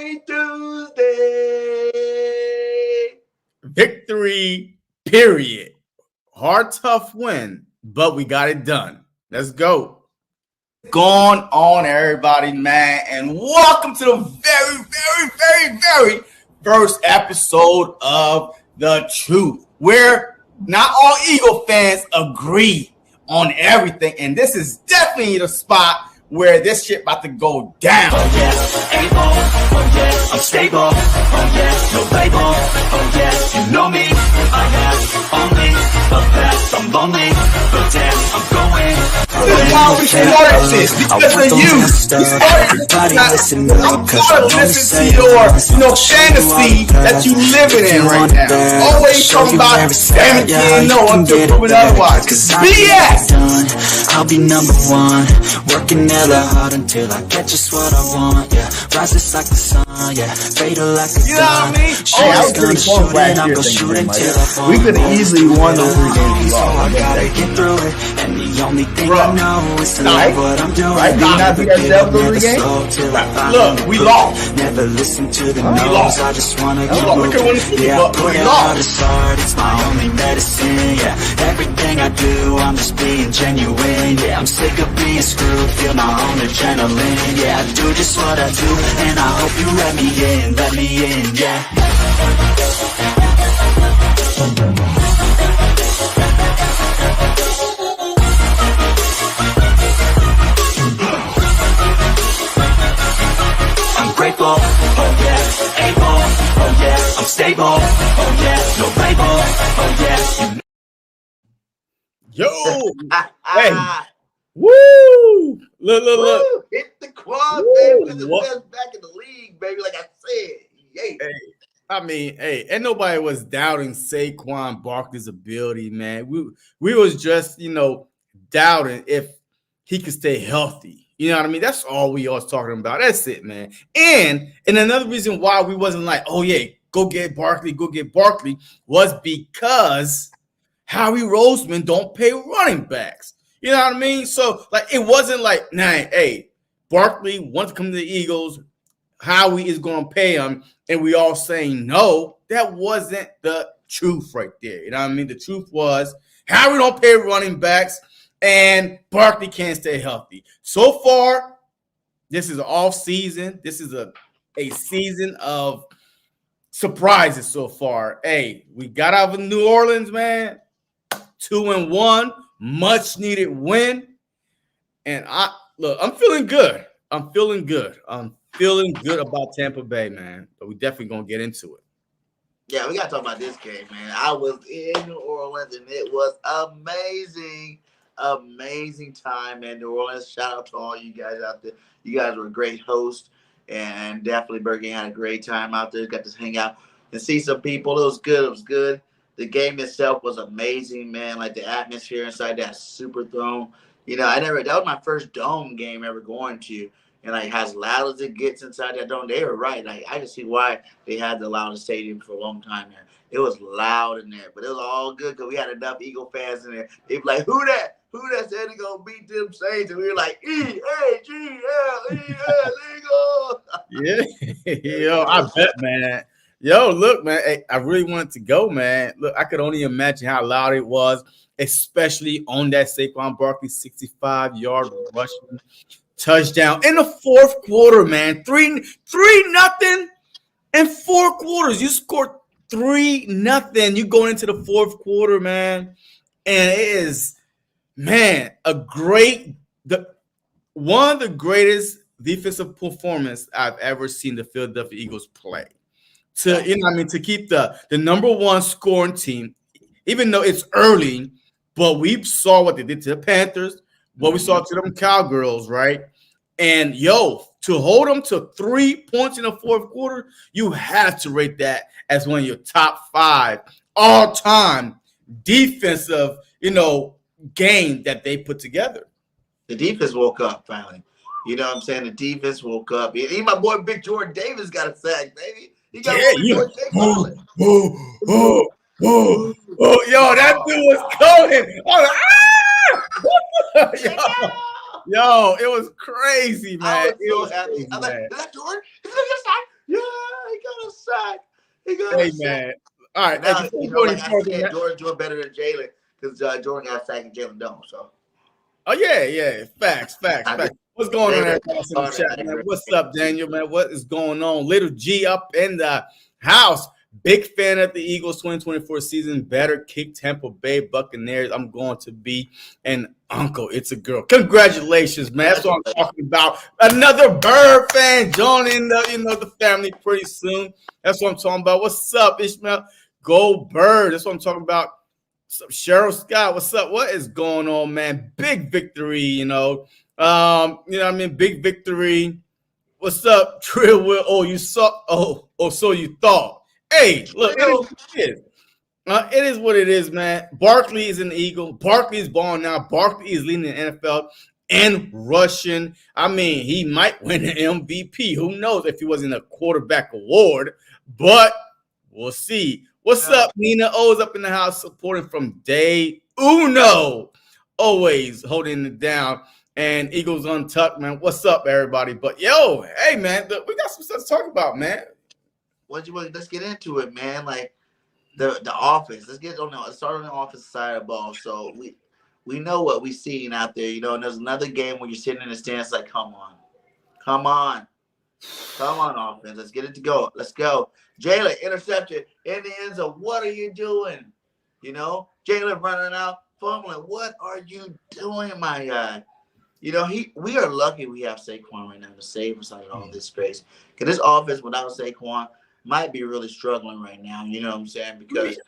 Victory Tuesday. Victory, period. Hard, tough win, but we got it done. Let's go. Going on, everybody, man, and welcome to the very first episode of The Truth, where not all Eagle fans agree on everything, and this is definitely the spot where this shit about to go down. Oh yeah, able, oh yeah, I'm stable, oh yeah, no label, oh yeah, you know me, I have only the best, I'm lonely, but damn, I'm going. This is how we started this, because of you. We started this. I'm tired of listening to your, fantasy that you living in right now. Always talking about 17 no until proven otherwise. BS! I'll be number one, working hella hard until I get just what I want, yeah. Rises like the sun, yeah. Fatal like a gun. I was pretty close last year thinking, like, we could have easily won those 3 games. So I gotta get through it, and the only thing I know is to love what I'm doing. Right? Never give up, never slow till I Look, we lost. Never listen to the no's, I just wanna keep moving. Yeah, I put out a start, it's my only medicine, yeah. Everything I do, I'm just being genuine, yeah. I'm sick of being screwed, feel my own adrenaline, yeah. I do just what I do, and I hope you let me in, yeah. I'm grateful, oh yeah, able, oh yeah, I'm stable, oh yeah, no label, oh Yo, yeah. hey, woo! Look. Woo, hit the quad, baby. This is the best back in the league, baby. Like I said, yay. Hey, I mean, hey, and nobody was doubting Saquon Barkley's ability, man. We was just, doubting if he could stay healthy. You know what I mean? That's all we was talking about. That's it, man. And another reason why we wasn't like, oh yeah, go get Barkley, was because Howie Roseman don't pay running backs. You know what I mean? So, like, it wasn't like, nah, hey, Barkley wants to come to the Eagles. Howie is going to pay him. And we all saying no. That wasn't the truth right there. You know what I mean? The truth was Howie don't pay running backs and Barkley can't stay healthy. So far, this is an off season. This is a season of surprises so far. Hey, we got out of New Orleans, man. 2-1. Much needed win. And I'm feeling good. I'm feeling good about Tampa Bay, man. But we definitely gonna get into it. Yeah, we gotta talk about this game, man. I was in New Orleans and it was amazing time, man. New Orleans, shout out to all you guys out there. You guys were a great host, and definitely Birdgang had a great time out there. Got to hang out and see some people. It was good. The game itself was amazing, man. Like the atmosphere inside that super throne. That was my first dome game ever going to. And like as loud as it gets inside that dome, they were right. Like I can see why they had the loudest stadium for a long time, man. It was loud in there, but it was all good because we had enough Eagle fans in there. They be like, who that said he gonna beat them Saints? And we were like, E-A-G-L-E-S, Eagles. Yeah, yo, I bet, man. Yo, look, man, hey, I really wanted to go, man. Look, I could only imagine how loud it was, especially on that Saquon Barkley 65-yard rushing touchdown in the fourth quarter, man. 3-0 in 4 quarters. You scored 3-0. You going into the fourth quarter, man, and it is, man, one of the greatest defensive performance I've ever seen the Philadelphia Eagles play. To keep the number one scoring team, even though it's early, but we saw what they did to the Panthers, what we saw to them Cowgirls, right? And to hold them to 3 points in the fourth quarter, you have to rate that as one of your top 5 all-time defensive, game that they put together. The defense woke up finally. You know what I'm saying? The defense woke up. Even my boy Big Jordan Davis got a sack, baby. He got that dude was going. Yo, it was crazy, man. I was so happy. I'm like, is that Jordan? Is that your side? Yeah. Hey, man. All right. Now, Hey, before we go any like I further, said, man. Jordan's doing better than Jalen because Jordan got sacked and Jalen don't. So, Oh, yeah. Facts. What's going on, everybody else in the Carter chat, had a man? great What's game, up, too. Daniel, man? What is going on? Little G up in the house. Big fan of the Eagles 2024 season. Better kick Tampa Bay Buccaneers. I'm going to be an uncle. It's a girl. Congratulations, man. That's what I'm talking about. Another Bird fan joining the family pretty soon. That's what I'm talking about. What's up, Ishmael? Go Bird. That's what I'm talking about. What's up, Cheryl Scott? What's up? What is going on, man? Big victory, you know what I mean? Big victory. What's up, Trill Will? Oh, you saw. So you thought. Hey, look, it is what it is. It is what it is, man. Barkley is an Eagle. Barkley is balling now. Barkley is leading the NFL and rushing. I mean, he might win an MVP. Who knows if he wasn't a quarterback award? But we'll see. What's up, Nina O's up in the house supporting from day uno. Always holding it down. And Eagles Untucked, man. What's up, everybody? But yo, hey, man, we got some stuff to talk about, man. Let's get into it, man. Like the offense. Let's start on the offensive side of the ball. So we know what we're seeing out there, you know. And there's another game where you're sitting in the stands like, come on, offense. Let's get it to go. Let's go. Jalen intercepted in the end zone. What are you doing? You know, Jalen running out, fumbling. What are you doing, my guy? You know, we are lucky we have Saquon right now to save us out of all this space. Because this offense without Saquon might be really struggling right now. You know what I'm saying? Because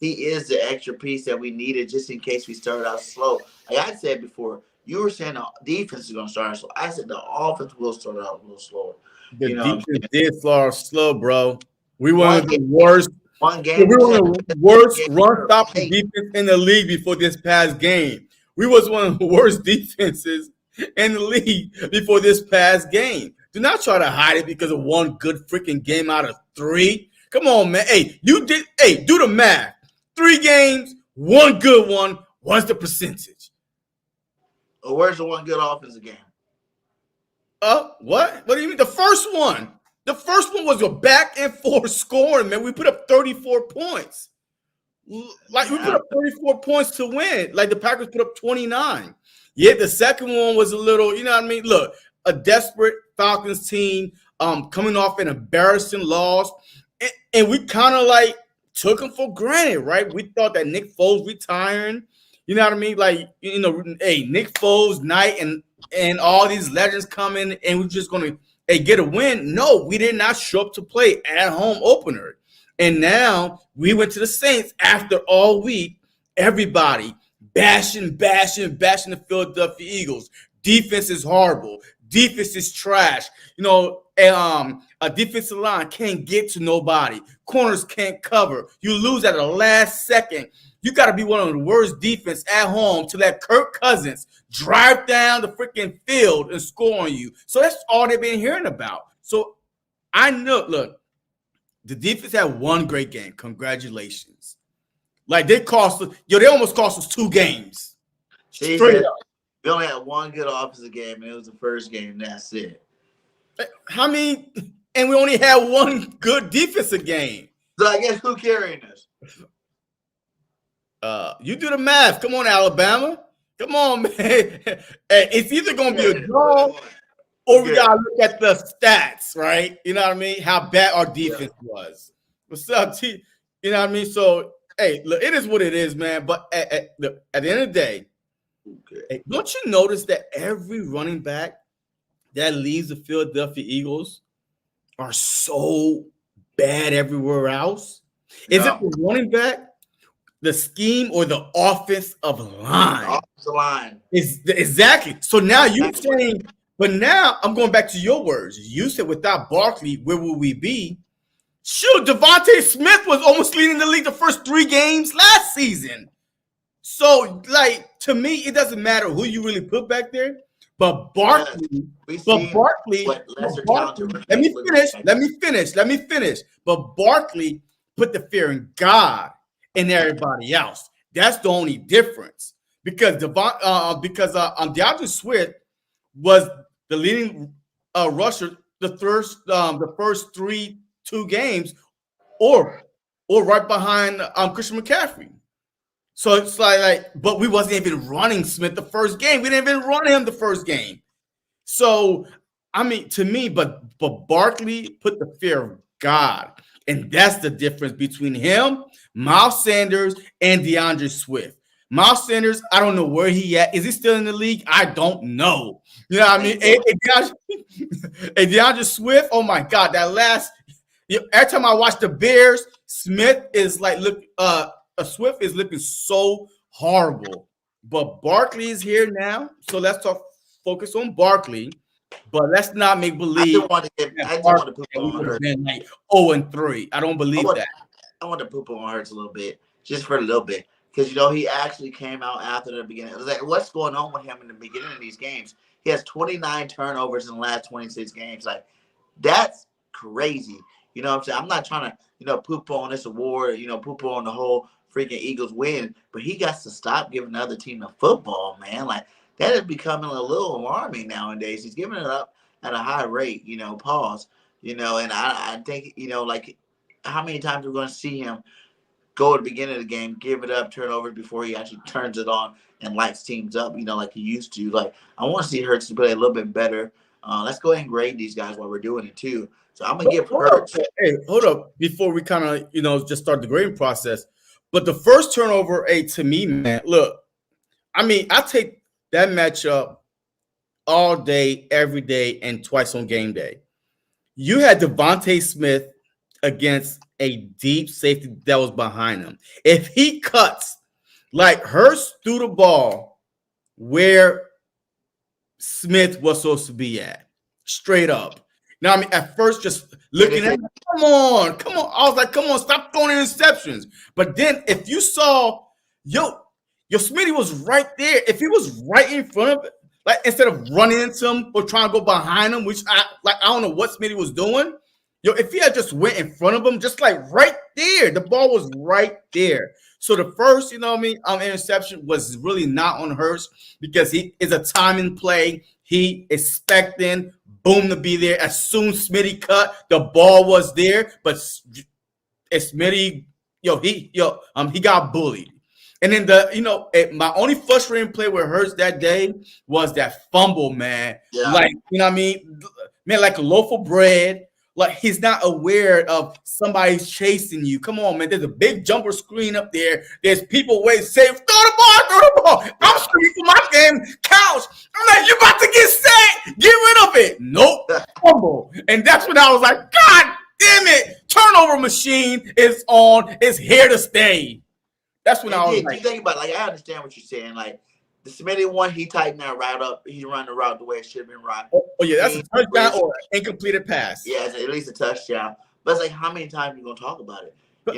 he is the extra piece that we needed just in case we started out slow. Like I said before, you were saying the defense is going to start out slow. I said the offense will start out a little slower. The defense did start slow, bro. We were one of the worst. One game. We were one of the worst run-stopping defense in the league before this past game. We was one of the worst defenses in the league before this past game. Do not try to hide it because of one good freaking game out of 3. Come on, man. Hey, do the math. 3 games, 1 good one. What's the percentage? Well, where's the one good offensive game? What? What do you mean? The first one. The first one was a back and forth scoring, man. We put up 34 points. Like, we put up 34 points to win. Like, the Packers put up 29. Yeah, the second one was a little, you know what I mean? Look, a desperate Falcons team coming off an embarrassing loss. And we kind of, like, took them for granted, right? We thought that Nick Foles retiring. You know what I mean? Like, you know, hey, Nick Foles, Knight, and all these legends coming, and we're just going to get a win. No, we did not show up to play at home opener. And now we went to the Saints after all week. Everybody bashing the Philadelphia Eagles. Defense is horrible. Defense is trash. You know, a defensive line can't get to nobody. Corners can't cover. You lose at the last second. You got to be one of the worst defense at home to let Kirk Cousins drive down the freaking field and score on you. So that's all they've been hearing about. So I know, look, the defense had one great game. Congratulations. Like they almost cost us 2 games. Straight up. We only had one good offensive game, and it was the first game. That's it. I mean, and we only had one good defensive game. So I guess who carrying us? You do the math. Come on, Alabama. Come on, man. It's either going to be a draw or we got to look at the stats, right? You know what I mean? How bad our defense was. What's up, T? You know what I mean? So, hey, look, it is what it is, man. But at the end of the day, hey, don't you notice that every running back that leaves the Philadelphia Eagles are so bad everywhere else? Is it the running back, the scheme, or the offensive line? Offensive line. Exactly. So now you're saying, but now I'm going back to your words. You said without Barkley, where will we be? Shoot, Devontae Smith was almost leading the league the first 3 games last season. So, like, to me, it doesn't matter who you really put back there. But Barkley, let me finish. But Barkley put the fear in God and everybody else. That's the only difference. Because DeAndre Swift was the leading rusher the first 2 games or right behind Christian McCaffrey. So it's but we wasn't even running Smith the first game. We didn't even run him the first game. So I mean, to me, but Barkley put the fear of God, and that's the difference between him, Miles Sanders, and DeAndre Swift. Miles Sanders, I don't know where he at. Is he still in the league? I don't know. You know what I mean? And DeAndre Swift, oh my God, that last every time I watch the Bears, Smith is Swift is looking so horrible. But Barkley is here now, so let's focus on Barkley. But let's not make believe. I just want to poop on Hurts. Been like 0-3. I don't believe that. I want to poop on Hurts a little bit, just for a little bit, because he actually came out after the beginning. It was like, what's going on with him in the beginning of these games? He has 29 turnovers in the last 26 games. Like, that's crazy. You know what I'm saying? I'm not trying to, poop on this award, poop on the whole freaking Eagles win, but he got to stop giving the other team the football, man. Like, that is becoming a little alarming nowadays. He's giving it up at a high rate, pause, and I think, like, how many times we're going to see him go at the beginning of the game, give it up, turn over before he actually turns it on and lights teams up, like he used to. Like, I want to see Hurts to play a little bit better. Let's go ahead and grade these guys while we're doing it too. So I'm going to give Hurts. Hey, hold up. Before we kind of, just start the grading process. But the first turnover, to me, man, look, I mean, I take that matchup all day, every day, and twice on game day. You had Devontae Smith against a deep safety that was behind him. If he cuts, like Hurts threw the ball where Smith was supposed to be at, straight up. Now, I mean, at first, just looking at him, come on. I was like, come on, stop throwing interceptions. But then if you saw, your Smitty was right there. If he was right in front of it, like instead of running into him or trying to go behind him, which I don't know what Smitty was doing. If he had just went in front of him, just like right there, the ball was right there. So the first, interception was really not on Hurts because he is a timing play. He expecting boom to be there. As soon as Smitty cut, the ball was there, but Smitty, he got bullied. And then my only frustrating play with Hurts that day was that fumble, man. Yeah. Like, man, like a loaf of bread. Like, he's not aware of somebody's chasing you. Come on, man. There's a big jumper screen up there. There's people waiting, say, throw the ball. I'm screaming for my game couch. I'm like, you about to get sacked. Get rid of it. Nope. Fumble. And that's when I was like, God damn it. Turnover machine is on. It's here to stay. That's when I was like. You think about it, I understand what you're saying. Like, the Smitty one, he tightened that route up. He run the route the way it should have been run. Oh yeah, that's a touchdown or an incompleted pass. Yeah, it's at least a touchdown. But it's like, how many times are you going to talk about it? But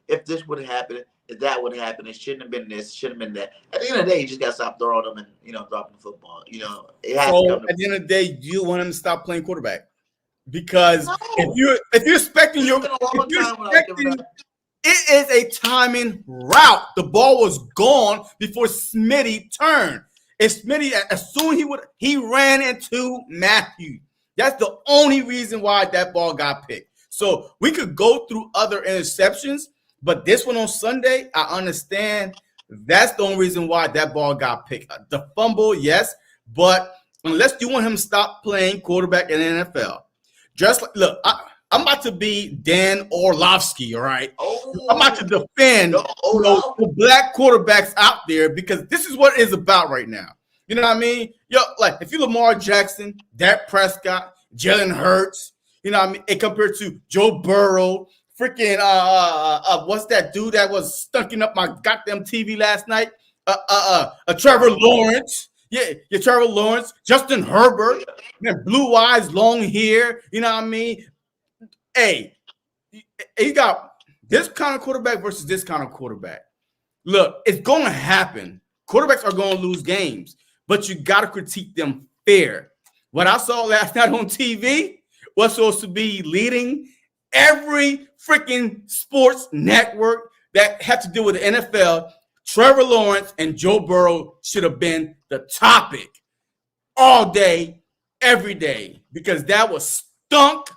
if this would have happened, if that would have happened, it shouldn't have been this, shouldn't have been that. At the end of the day, you just got to stop throwing them and, dropping the football. It has to come at the end of the day, you want him to stop playing quarterback. Because if you're expecting it is a timing route. The ball was gone before Smitty turned. And Smitty, as soon he ran into Matthew. That's the only reason why that ball got picked. So we could go through other interceptions, but this one on Sunday, I understand that's the only reason why that ball got picked. The fumble, yes, but unless you want him to stop playing quarterback in the NFL, just like, look, I'm about to be Dan Orlovsky, all right? I'm about to defend the black quarterbacks out there because this is what it is about right now. You know what I mean? Like if you Lamar Jackson, Dak Prescott, Jalen Hurts, you know what I mean? And compared to Joe Burrow, freaking what's that dude that was stunking up my goddamn TV last night? Trevor Lawrence. Yeah, Trevor Lawrence, Justin Herbert, man, blue eyes, long hair, you know what I mean? Hey, you got this kind of quarterback versus this kind of quarterback. Look, it's going to happen. Quarterbacks are going to lose games, but you got to critique them fair. What I saw last night on TV was supposed to be leading every freaking sports network that had to do with the NFL. Trevor Lawrence and Joe Burrow should have been the topic all day, every day, because that was stunk.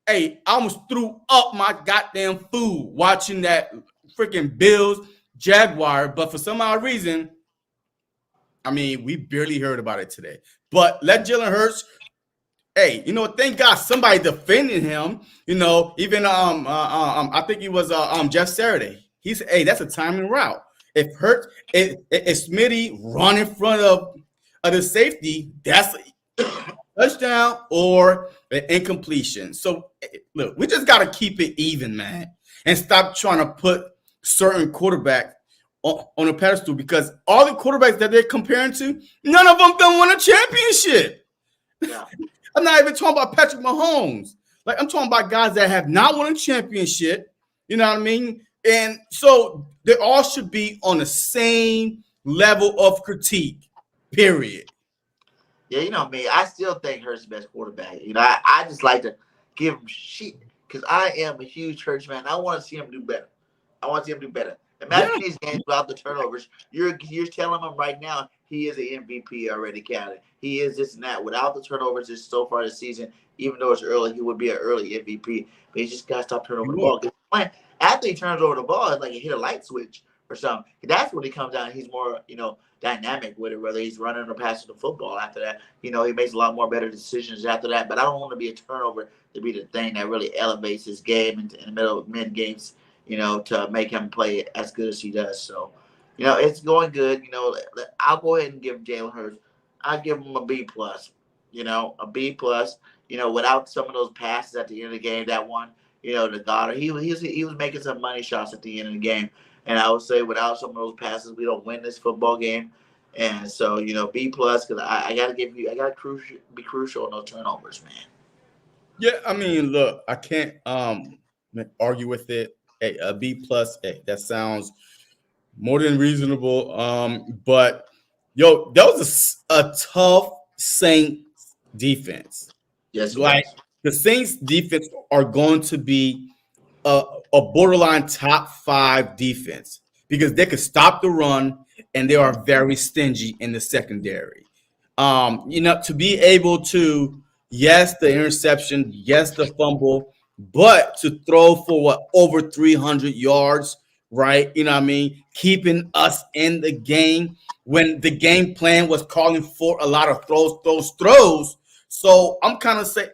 Hey, I almost threw up my goddamn food watching that freaking Bills Jaguar, but for some odd reason, I mean, we barely heard about it today. But let Jalen Hurts. Hey, you know, thank God somebody defending him. You know, even I think he was Jeff Saturday. He said, "Hey, that's a timing route. If Hurts, if Smitty run in front of the safety, that's a touchdown or an incompletion." So look, we just got to keep it even, man, and stop trying to put certain quarterback on a pedestal, because all the quarterbacks that they're comparing to, none of them done won a championship. Yeah. I'm not even talking about Patrick Mahomes. Like, I'm talking about guys that have not won a championship. You know what I mean? And so they all should be on the same level of critique, period. Yeah, you know me. I still think Hurts the best quarterback. You know, I just like to give him shit because I am a huge Hurts fan. I want to see him do better. I want to see him do better. Imagine these games without the turnovers. You're telling him right now he is an MVP already counted. He is this and that. Without the turnovers this so far this season, even though it's early, he would be an early MVP. But he just got to stop turning over the ball. After he turns over the ball, it's like he hit a light switch or something. That's when he comes out and he's more, dynamic with it, whether he's running or passing the football after that. He makes a lot more better decisions after that. But I don't want to be a turnover to be the thing that really elevates his game in the middle of mid-games, to make him play as good as he does. So, it's going good. I'll go ahead and give Jalen Hurts. I'll give him a B+. A B+. Without some of those passes at the end of the game, that one, the Goddard, he was making some money shots at the end of the game. And I would say without some of those passes, we don't win this football game. And so, B+, because I gotta be crucial on those turnovers, man. Yeah, I mean, look, I can't argue with it. Hey, a B+, hey, that sounds more than reasonable. But that was a tough Saints defense. Yes, like the Saints defense are going to be a borderline top 5 defense because they could stop the run and they are very stingy in the secondary. To be able to, yes, the interception, yes, the fumble, but to throw for over 300 yards, right? You know what I mean? Keeping us in the game when the game plan was calling for a lot of throws. So I'm kind of saying,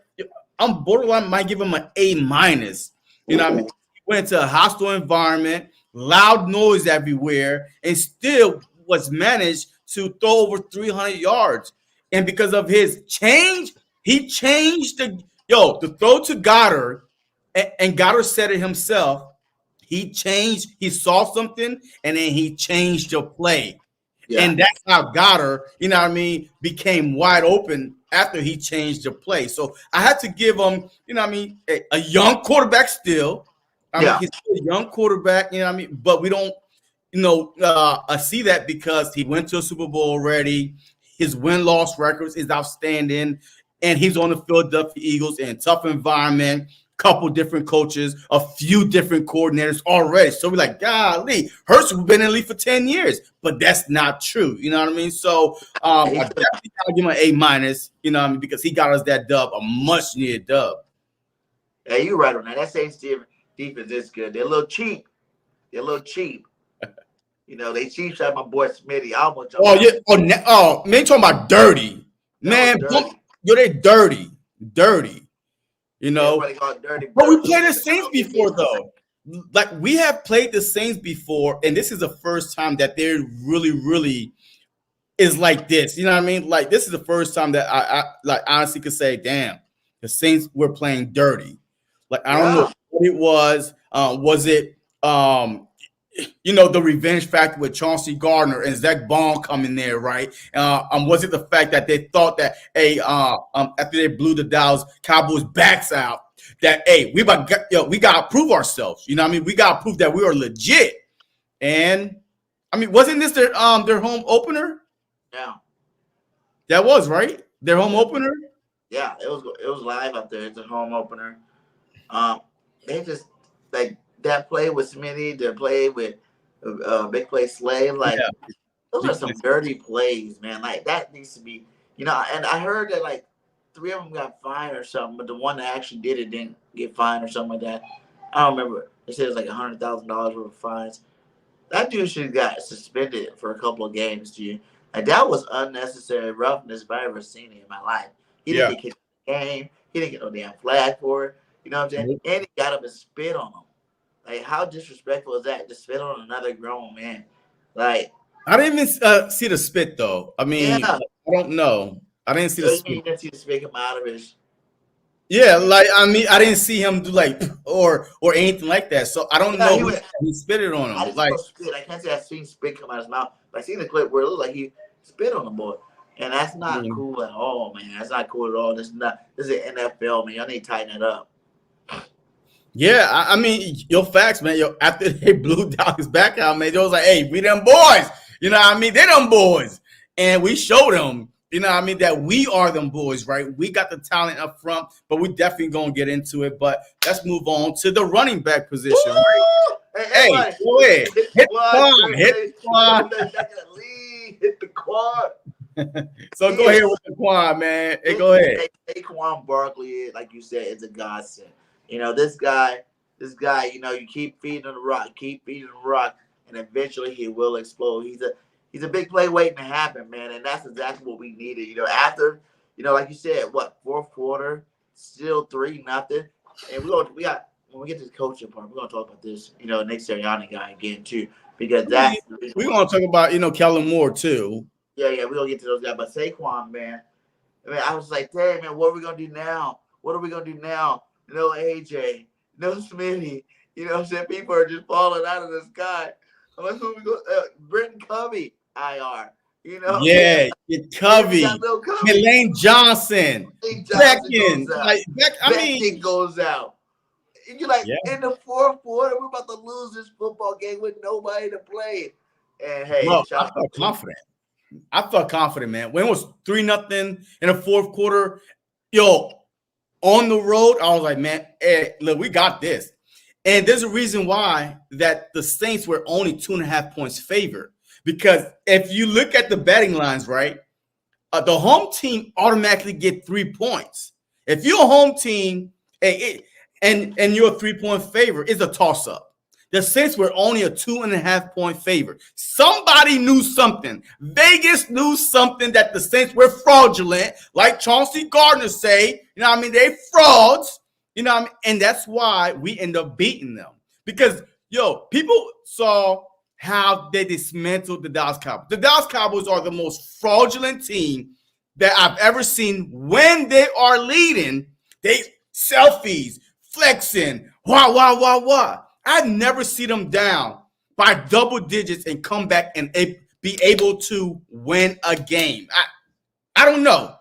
I'm borderline might give him an A-. You know what I mean? He went into a hostile environment, loud noise everywhere, and still was managed to throw over 300 yards. And because of his change, he changed the throw to Goddard, and Goddard said it himself. He saw something, and then he changed the play. Yeah. And that's how Goddard, became wide open after he changed the play. So I had to give him, a young quarterback still. He's still a young quarterback, but we don't, see that because he went to a Super Bowl already. His win-loss records is outstanding, and he's on the Philadelphia Eagles in a tough environment. Couple different coaches, a few different coordinators already. So we're like, golly, Hurts has been in the league for 10 years, but that's not true. You know what I mean? So I definitely gotta give him an A-, because he got us that dub, a much needed dub. Yeah, you're right on that. That Saints defense is good. They're a little cheap. They cheap shot my boy Smitty. Man, talking about dirty. Man, they dirty. But we played the Saints before, though. Like, we have played the Saints before, and this is the first time that they're really, really is like this. You know what I mean? Like, this is the first time that I honestly could say, damn, the Saints were playing dirty. Like, I don't know what it was. Was it, the revenge factor with Chauncey Gardner and Zach Bond coming there, right? Was it the fact that they thought that, after they blew the Dallas Cowboys backs out, that, we got to prove ourselves. You know what I mean? We got to prove that we are legit. And, wasn't this their home opener? Yeah. That was, right? Their home opener? Yeah, it was live out there. It's a home opener. They just, like, that play with Smitty, the play with Big Play Slave, those are some dirty plays, man. Like, that needs to be, and I heard that, like, 3 of them got fined or something, but the one that actually did it didn't get fined or something like that. I don't remember. They said it was like $100,000 worth of fines. That dude should have got suspended for a couple of games, dude. Like, that was unnecessary roughness if I ever seen it in my life. He didn't get kicked in the game. He didn't get no damn flag for it. You know what I'm saying? And he got up and spit on him. Like, how disrespectful is that? To spit on another grown man. Like, I didn't even see the spit though. I mean, I don't know. I didn't see the spit. You didn't see the spit come out of his. Yeah, like I mean, I didn't see him do like or anything like that. So I don't know. He spit it on him. I just like spit. I can't say I've seen spit come out of his mouth, but I seen the clip where it looked like he spit on the boy, and that's not cool at all, man. That's not cool at all. This is an NFL, man. Y'all need to tighten it up. Yeah, I mean, your facts, man. Yo, after they blew down his back out, man, they was like, "Hey, we them boys." You know what I mean? They them boys, and we showed them. You know what I mean? That we are them boys, right? We got the talent up front, but we definitely going to get into it. But let's move on to the running back position. Right? Hey, go ahead. Hit the quad. Hit the quad. Hit the quad. So go ahead with the quad, man. Hey, go ahead. Saquon Barkley, like you said, is a godsend. You know, this guy, you know, you keep feeding him the rock, and eventually he will explode. He's a big play waiting to happen, man, and that's exactly what we needed. You know, after, you know, like you said, fourth quarter, still 3-0, and we got when we get to the coaching part, we're gonna talk about this, you know, Nick Sirianni guy again too, because we're gonna talk about, you know, Kellen Moore too. Yeah, we're gonna get to those guys, but Saquon, man, I mean, I was like, dang, man, what are we gonna do now? What are we gonna do now? No AJ, no Smitty. You know what I'm saying? People are just falling out of the sky. I'm like, who we go? Britton Covey, IR. You know? Yeah, Covey. Lane Johnson. Beckton goes out. And you're like, in the fourth quarter, we're about to lose this football game with nobody to play. And hey, I felt confident. I felt confident, man. When it was 3-0 in the fourth quarter, on the road, I was like, man, hey, look, we got this. And there's a reason why that the Saints were only 2.5 points favored. Because if you look at the betting lines, right, the home team automatically get 3 points. If you're a home team and you're a 3-point favorite, it's a toss-up. The Saints were only a 2.5 point favorite. Somebody knew something. Vegas knew something that the Saints were fraudulent, like Chauncey Gardner say. You know what I mean? They frauds. You know what I mean? And that's why we end up beating them. Because, people saw how they dismantled the Dallas Cowboys. The Dallas Cowboys are the most fraudulent team that I've ever seen. When they are leading, they selfies, flexing, wah. I never see them down by double digits and come back and be able to win a game. I don't know.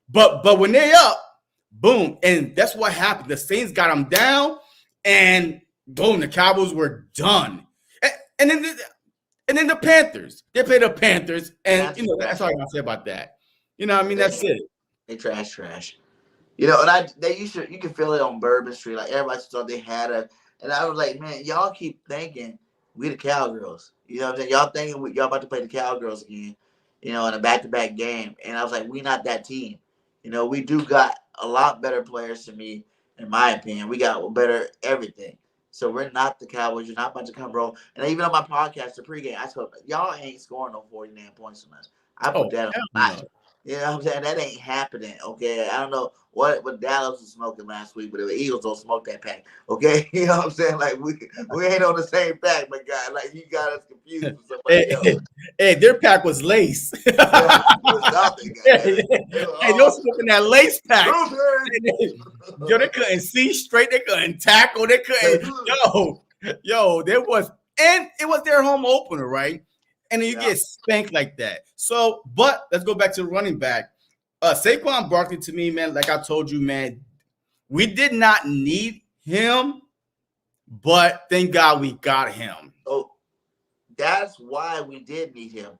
But when they up, boom. And that's what happened. The Saints got them down, and boom, the Cowboys were done. And then the Panthers. They played the Panthers, and that's all I gotta say about that. You know what I mean? That's it. They trash. You know, and you can feel it on Bourbon Street. Like, everybody thought they had a. And I was like, man, y'all keep thinking we the Cowgirls. You know what I'm saying? Y'all thinking y'all about to play the Cowgirls again, in a back-to-back game. And I was like, we not that team. You know, we do got a lot better players to me, in my opinion. We got better everything. So we're not the Cowboys. You're not about to come roll. And even on my podcast, the pregame, I told y'all ain't scoring no 49 points on us. I put that on. You know what I'm saying? That ain't happening, okay? I don't know what Dallas was smoking last week, but the Eagles don't smoke that pack, okay? You know what I'm saying? Like, we ain't on the same pack, my guy. Like, you got us confused with somebody else. Hey, their pack was lace. Hey, they was smoking that lace pack. They couldn't see straight. They couldn't tackle. They couldn't. There was, and it was their home opener, right? And then you get spanked like that. So, but let's go back to the running back. Saquon Barkley, to me, man, like I told you, man, we did not need him, but thank God we got him. Oh, that's why we did need him,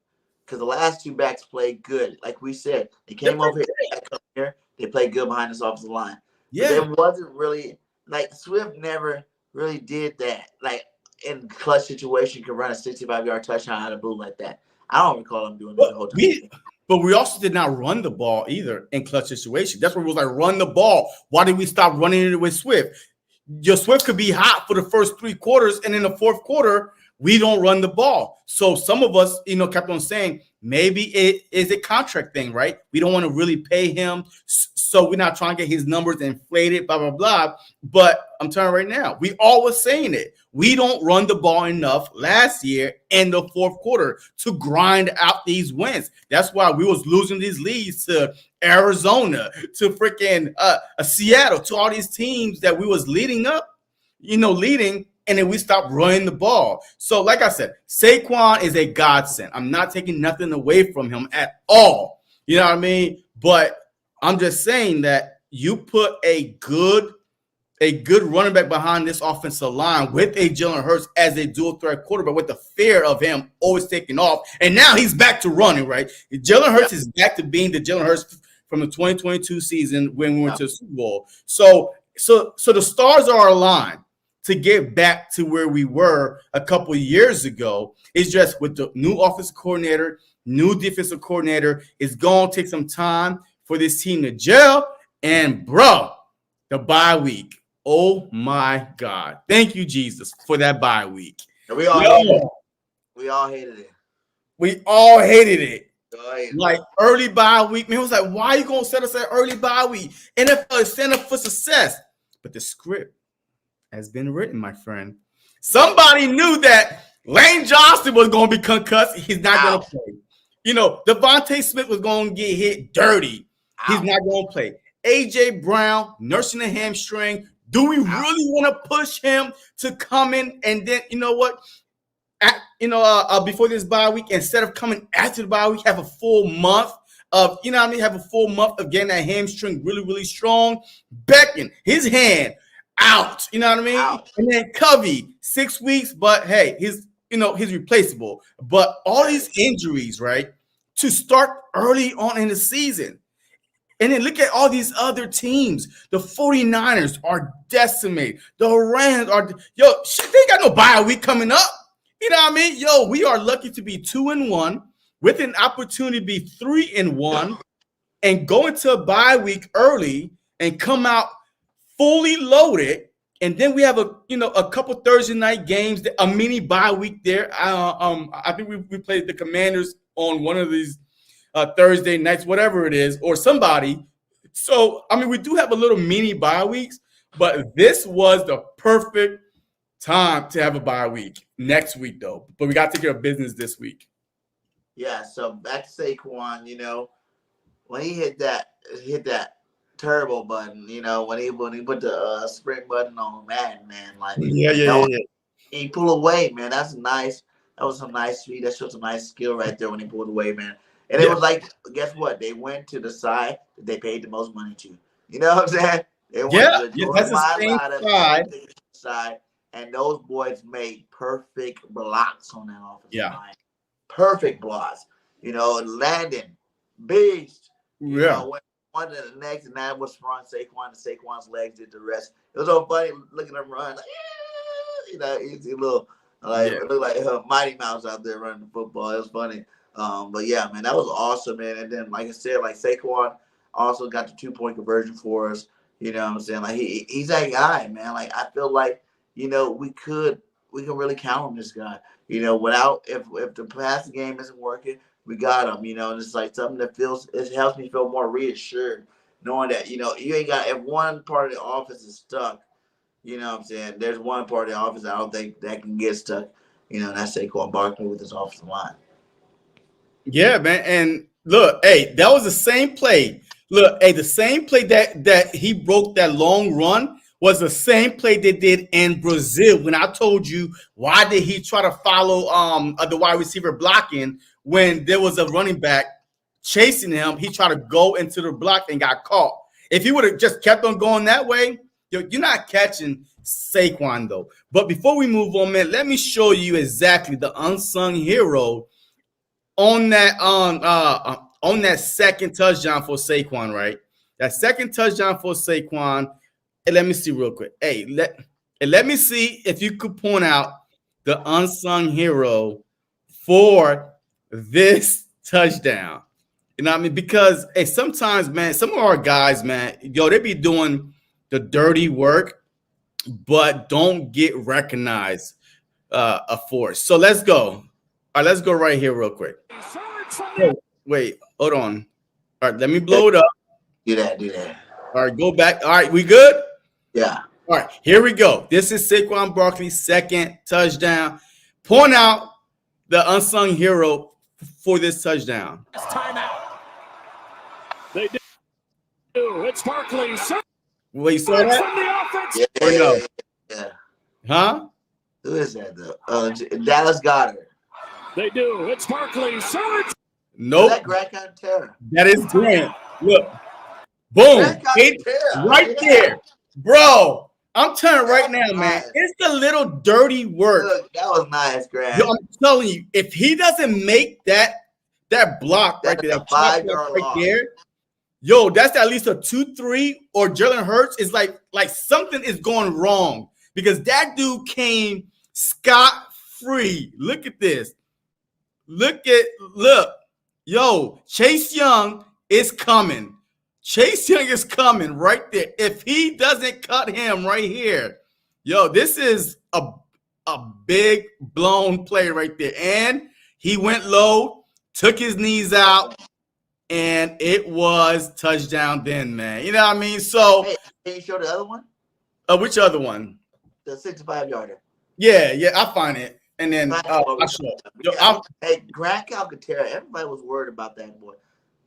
because the last two backs played good. Like we said, they came over here, they played good behind this offensive line. Yeah. But it wasn't really, like, Swift never really did that. Like, in clutch situation, could run a 65-yard touchdown out of blue like that. I don't recall him doing that the whole time. but we also did not run the ball either in clutch situations. That's where we was like, run the ball. Why did we stop running it with Swift? Your Swift could be hot for the first 3 quarters, and in the fourth quarter, we don't run the ball. So some of us, kept on saying maybe it is a contract thing, right? We don't want to really pay him, so we're not trying to get his numbers inflated, blah, blah, blah. But I'm telling you right now, we all was saying it. We don't run the ball enough last year in the fourth quarter to grind out these wins. That's why we was losing these leads to Arizona, to freaking Seattle, to all these teams that we was leading, and then we stopped running the ball. So, like I said, Saquon is a godsend. I'm not taking nothing away from him at all. You know what I mean? But I'm just saying that you put a good running back behind this offensive line with a Jalen Hurts as a dual threat quarterback, with the fear of him always taking off. And now he's back to running, right? Jalen Hurts is back to being the Jalen Hurts from the 2022 season when we went to the Super Bowl. So the stars are aligned to get back to where we were a couple of years ago. It's just with the new offensive coordinator, new defensive coordinator, it's going to take some time for this team to gel. And, bro, the bye week. Oh, my God. Thank you, Jesus, for that bye week. And we all hated it. We all hated it. Like early bye week. Man, it was like, why are you going to set us an early bye week? NFL is set up for success. But the script has been written, my friend. Somebody knew that Lane Johnson was going to be concussed. He's not going to play. Devontae Smith was going to get hit dirty. He's not going to play. A.J. Brown nursing a hamstring. Do we really want to push him to come in? And then, you know what? Before this bye week, instead of coming after the bye week, have a full month of, have a full month of getting that hamstring really, really strong. Beckham, his hand out, Out. And then Covey, 6 weeks, but hey, he's replaceable. But all these injuries, right, to start early on in the season. And then look at all these other teams. The 49ers are decimated. The Rams are, they ain't got no bye week coming up. You know what I mean? We are lucky to be 2-1 with an opportunity to be 3-1 and go into a bye week early and come out fully loaded. And then we have a couple Thursday night games, a mini bye week there. I think we played the Commanders on one of these Thursday nights, whatever it is, or somebody. So, we do have a little mini bye weeks, but this was the perfect time to have a bye week next week, though. But we got to take care of business this week. Yeah, so back to Saquon, when he hit that turbo button, when he put the sprint button on man, like he pulled away, man. That's nice. That was some nice speed. That showed some nice skill right there when he pulled away, man. And it was like, guess what? They went to the side that they paid the most money to. You know what I'm saying? They went to the that's the same side, and those boys made perfect blocks on that offensive line. Perfect blocks. Landon, beast. Went one to the next, and that was from Saquon. Saquon's legs did the rest. It was so funny looking at him run. Like, easy little, it looked like Mighty Mouse out there running the football. It was funny. But yeah, man, that was awesome, man. And then, like I said, like Saquon also got the 2-point conversion for us. You know what I'm saying? Like he's that guy, man. Like I feel like, we can really count on this guy. Without if the passing game isn't working, we got him. And it's like something that it helps me feel more reassured, knowing that, you ain't got, if one part of the offense is stuck, you know what I'm saying? There's one part of the offense I don't think that can get stuck. And that's Saquon Barkley with his offensive line. Yeah, man. And look, hey, that was the same play. Look, hey, the same play that he broke that long run was the same play they did in Brazil. When I told you, why did he try to follow the wide receiver blocking when there was a running back chasing him? He tried to go into the block and got caught. If he would have just kept on going that way, you're not catching Saquon, though. But before we move on, man, let me show you exactly the unsung hero on that second touchdown for Saquon, right? That second touchdown for Saquon. And let me see real quick. Hey, let me see if you could point out the unsung hero for this touchdown. You know what I mean? Because hey, sometimes, man, some of our guys, man, yo, they be doing the dirty work, but don't get recognized for it. So let's go. All right, let's go right here real quick. Wait, hold on. All right, let me blow it up. Do that. All right, go back. All right, we good? Yeah. All right, here we go. This is Saquon Barkley's second touchdown. Point out the unsung hero for this touchdown. Timeout. They do. It's Barkley. Wait, you saw that? From the offense. Yeah. Or no? Yeah. Huh? Who is that though? Dallas Goddard. They do. It's Barkley. Nope. Is that Grant Terra? That is Grant. Look. Boom. Right there. Bro, I'm telling you right now, man. It's the little dirty work. Look, that was nice, Grant. Yo, I'm telling you, if he doesn't make that block right there, that 5-yard right there, yo, that's at least a 2-3, or Jalen Hurts is like something is going wrong because that dude came scot-free. Look at this. Look. Yo, Chase Young is coming. Chase Young is coming right there. If he doesn't cut him right here, yo, this is a big blown play right there. And he went low, took his knees out, and it was touchdown then, man. You know what I mean? So, hey, can you show the other one? Which other one? The 65-yarder. Yeah, I'll find it. And then I'll show it. Hey, Grant Calcaterra, everybody was worried about that boy.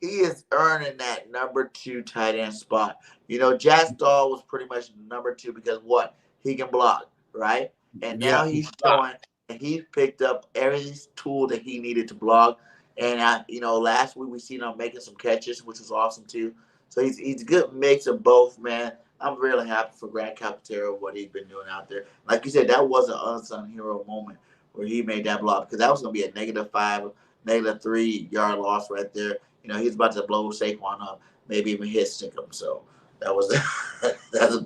He is earning that number 2 tight end spot. You know, Jack Dahl was pretty much number 2 because what? He can block, right? And now he's showing, and he's picked up every tool that he needed to block. And, you know, last week we seen him making some catches, which was awesome too. So he's a good mix of both, man. I'm really happy for Grant Calcaterra, what he's been doing out there. Like you said, that was an unsung hero moment where he made that block because that was going to be a -5, -3-yard loss right there. You know, he's about to blow Saquon up, maybe even stick him. So that was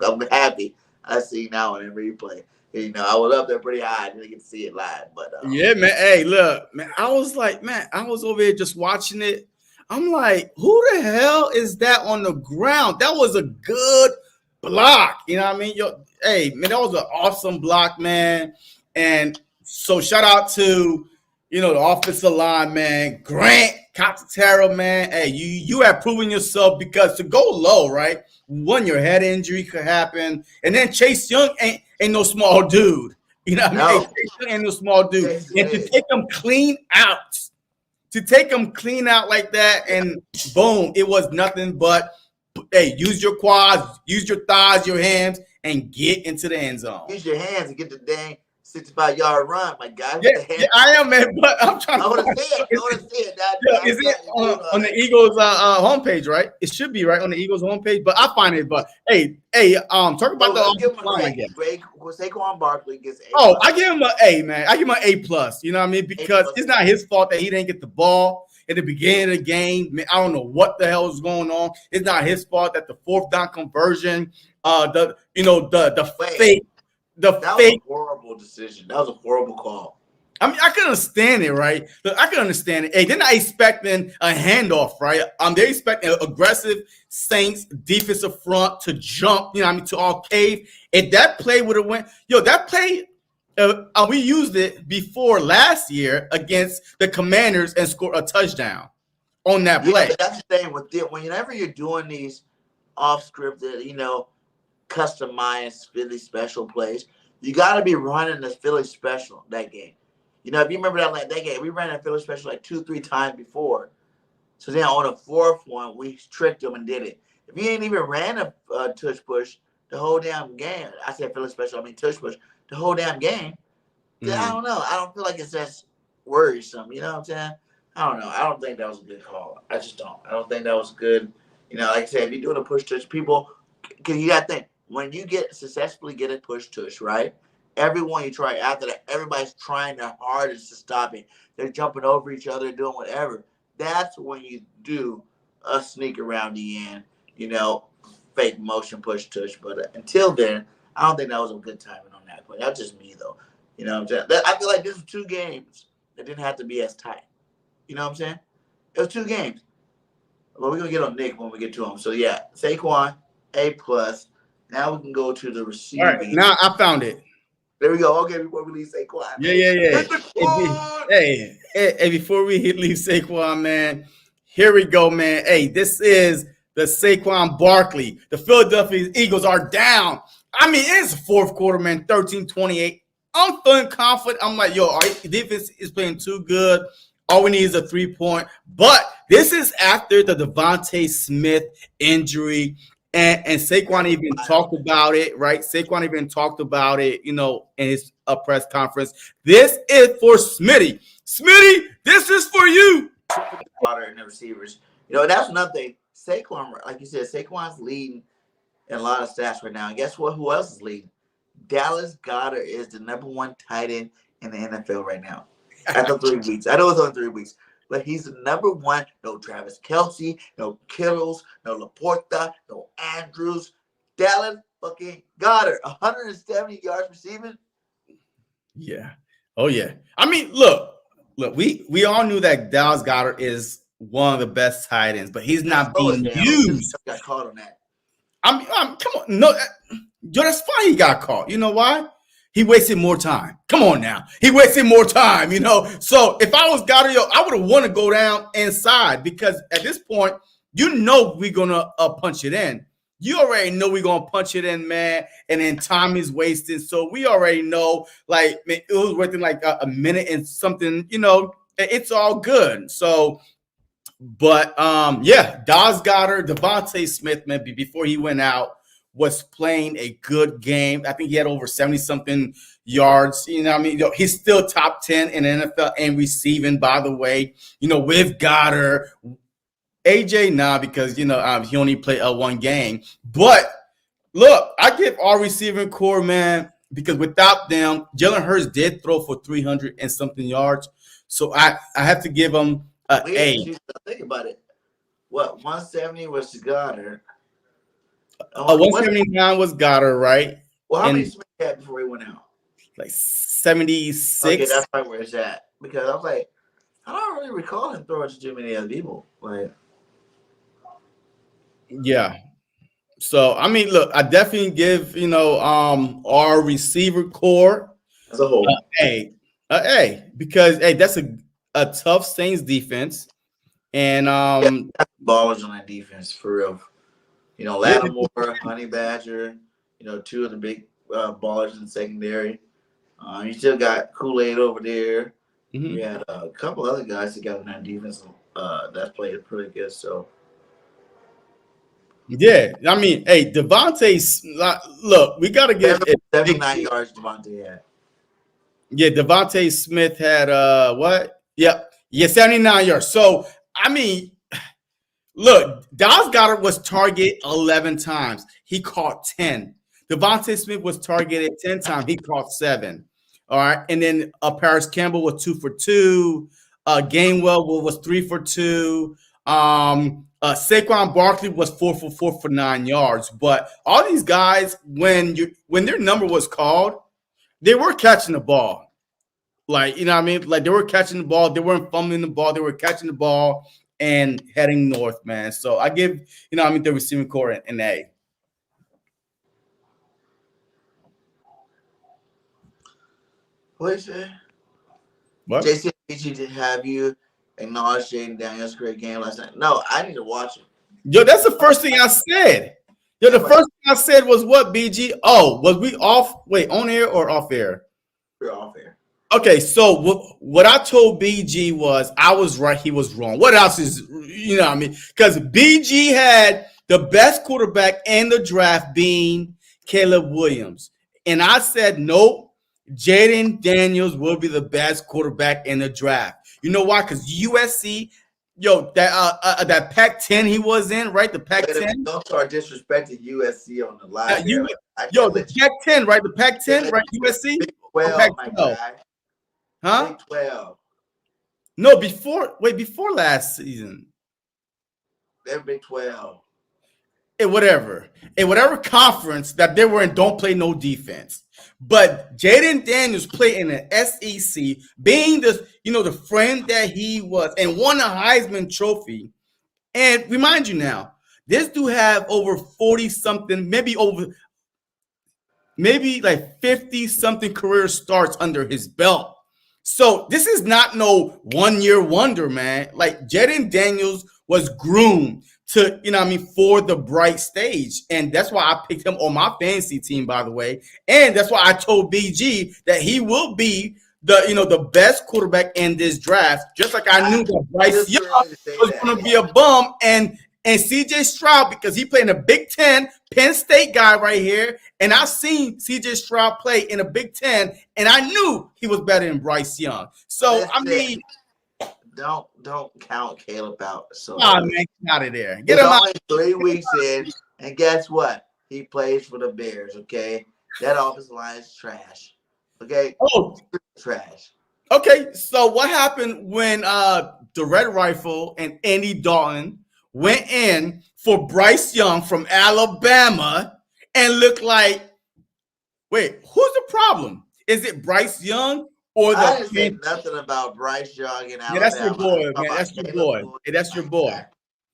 I'm happy. I see now in replay. You know, I was up there pretty high. I didn't get to see it live, but yeah, man. Hey, look, man. I was like, man, I was over here just watching it. I'm like, who the hell is that on the ground? That was a good block. You know what I mean? Yo, hey, man, that was an awesome block, man. And so shout out to, you know, the offensive line, man. Grant Calcaterra, man. Hey, you have proven yourself because to go low, right? One, your head injury could happen. And then Chase Young ain't no small dude. You know what I mean? Hey, Chase Young ain't no small dude. And to take him clean out. To take him clean out like that, and boom, it was nothing but, hey, use your quads, use your thighs, your hands, and get into the end zone. Use your hands and get the dang 65-yard run, my guy. Yeah, I am, man, but I'm trying I want to see it. I want to see it. Is it on the Eagles homepage, right? It should be right on the Eagles homepage, but I'll find it. But hey, talk about the offensive line again. Saquon Barkley gets A. Oh, I give him an A, man. I give him an A+. You know what I mean? Because it's not his fault that he didn't get the ball at the beginning of the game. Man, I don't know what the hell is going on. It's not his fault that the 4th down conversion, the fake. That was a horrible decision. That was a horrible call. I mean, I can understand it, right? Look, I can understand it. Hey, they're not expecting a handoff, right? They're expecting an aggressive Saints defensive front to jump, you know what I mean, to all cave. If that play would have went, that play, we used it before last year against the Commanders and scored a touchdown on that play. But that's the thing with it. Whenever you're doing these off-scripted, you know, customized Philly special plays, you got to be running the Philly special that game. You know, if you remember that game, we ran a Philly special like 2-3 times before. So then on the 4th one, we tricked them and did it. If you ain't even ran a tush push the whole damn game, I said Philly special, I mean tush push the whole damn game. Then I don't know. I don't feel like it's just worrisome. You know what I'm saying? I don't know. I don't think that was a good call. I just don't. I don't think that was good. You know, like I said, if you're doing a push tush, people, because you got to think, when you successfully get a push tush, right? Everyone you try after that, everybody's trying their hardest to stop it. They're jumping over each other, doing whatever. That's when you do a sneak around the end, you know, fake motion push tush. But until then, I don't think that was a good timing on that play. That's just me, though. You know what I'm saying? I feel like this was 2 games that didn't have to be as tight. You know what I'm saying? It was 2 games. Well, we're gonna get on Nick when we get to him. So yeah, Saquon A+. Now we can go to the All receiving. right, now I found it. There we go. Okay, before we leave Saquon. Yeah. Hit the quad! Hey, before we leave Saquon, man, here we go, man. Hey, this is the Saquon Barkley. The Philadelphia Eagles are down. I mean, it's the fourth quarter, man, 13-28. I'm feeling confident. I'm like, yo, our defense is playing too good. All we need is a 3-point. But this is after the Devontae Smith injury. And Saquon even talked about it, right? Saquon even talked about it, in his press conference. This is for Smitty. Smitty, this is for you. Carter and the receivers. And that's another thing. Saquon, like you said, Saquon's leading in a lot of stats right now. And guess what? Who else is leading? Dallas Goedert is the #1 tight end in the NFL right now. After 3 weeks. I know it's only 3 weeks. But he's the #1. No Travis Kelce, no Kittles, no Laporta, no Andrews. Dallas fucking Goedert, 170 yards receiving. Yeah. Oh, yeah. I mean, look, we all knew that Dallas Goedert is one of the best tight ends, but he's not being used. Got caught on that. I mean, come on. No, that's fine he got caught. You know why? He wasted more time. Come on now. He wasted more time, So if I was Goddard, I would have wanted to go down inside because at this point, we're going to punch it in. You already know we're going to punch it in, man. And then time is wasted. So we already know, like, man, it was within like a minute and something, it's all good. So, but, yeah, Dallas Goedert, Devontae Smith, man, before he went out, was playing a good game. I think he had over 70-something yards. He's still top 10 in the NFL and receiving, by the way, with Goddard. AJ, because, he only played one game. But, look, I give our receiving core, man, because without them, Jalen Hurts did throw for 300 and something yards. So I have to give him an A. Think about it. What, 170 was to Goddard? 179 was Goddard, right? Well, how many Smith had before he went out? Like 76. Okay, that's right where it's at. Because I was like, I don't really recall him throwing to too many other people. Like, yeah. So I mean, look, I definitely give our receiver core as a whole A, because that's a tough Saints defense, and ballers on that defense for real. Lattimore, Honey Badger, two of the big ballers in the secondary. You still got Kool-Aid over there. Mm-hmm. You had a couple other guys that got in that defense that's played pretty good. So, yeah, I mean, hey, Devontae, look, we got to get 79 yards Devontae had. Yeah, Devontae Smith had what? Yeah, 79 yards. So, I mean, look, Dallas Goedert was targeted 11 times. He caught 10. Devontae Smith was targeted 10 times. He caught 7. All right. And then Paris Campbell was 2 for 2. Gainwell was 3 for 2. Saquon Barkley was 4 for 4 for 9 yards. But all these guys, when their number was called, they were catching the ball. Like, you know what I mean? Like, they were catching the ball. They weren't fumbling the ball. They were catching the ball and heading north, man. So I give, the receiving core an A. What is it? What? JC, did have you acknowledge Jaden Daniels' great game last night? No, I need to watch it. Yo, that's the first thing I said. Yo, the first thing I said was what, BG? Oh, was we off? Wait, on air or off air? We're off air. Okay, so what I told BG was I was right, he was wrong. What else is, what I mean? Because BG had the best quarterback in the draft being Caleb Williams. And I said, nope, Jaden Daniels will be the best quarterback in the draft. You know why? Because USC, that Pac-10 he was in, right? The Pac-10. Don't start disrespecting USC on the live. The Pac-10, right? The Pac-10, right? USC? Big 12, my guy. Huh? Big 12. No, before last season. They're Big 12. In whatever conference that they were in, don't play no defense. But Jaden Daniels played in an SEC, being the friend that he was, and won a Heisman Trophy. And remind you now, this dude have over 40 something, maybe like 50 something career starts under his belt. So this is not no 1 year wonder, man. Like Jaden Daniels was groomed to, for the bright stage. And that's why I picked him on my fantasy team, by the way. And that's why I told BG that he will be the best quarterback in this draft, just like I knew that Bryce Young was going to be a bum, and CJ Stroud, because he played in a Big Ten, Penn State guy right here, and I seen CJ Stroud play in a Big Ten, and I knew he was better than Bryce Young. So don't count Caleb out. So man, get out of there. Get him only out. 3 weeks in, and guess what? He plays for the Bears. Okay, that offensive line is trash. Okay, trash. Okay, so what happened when the Red Rifle and Andy Dalton went in for Bryce Young from Alabama and looked like, wait, who's the problem? Is it Bryce Young or the? I didn't say nothing about Bryce Young in Alabama. Yeah, that's your boy, man. That's your boy. Hey, that's your boy.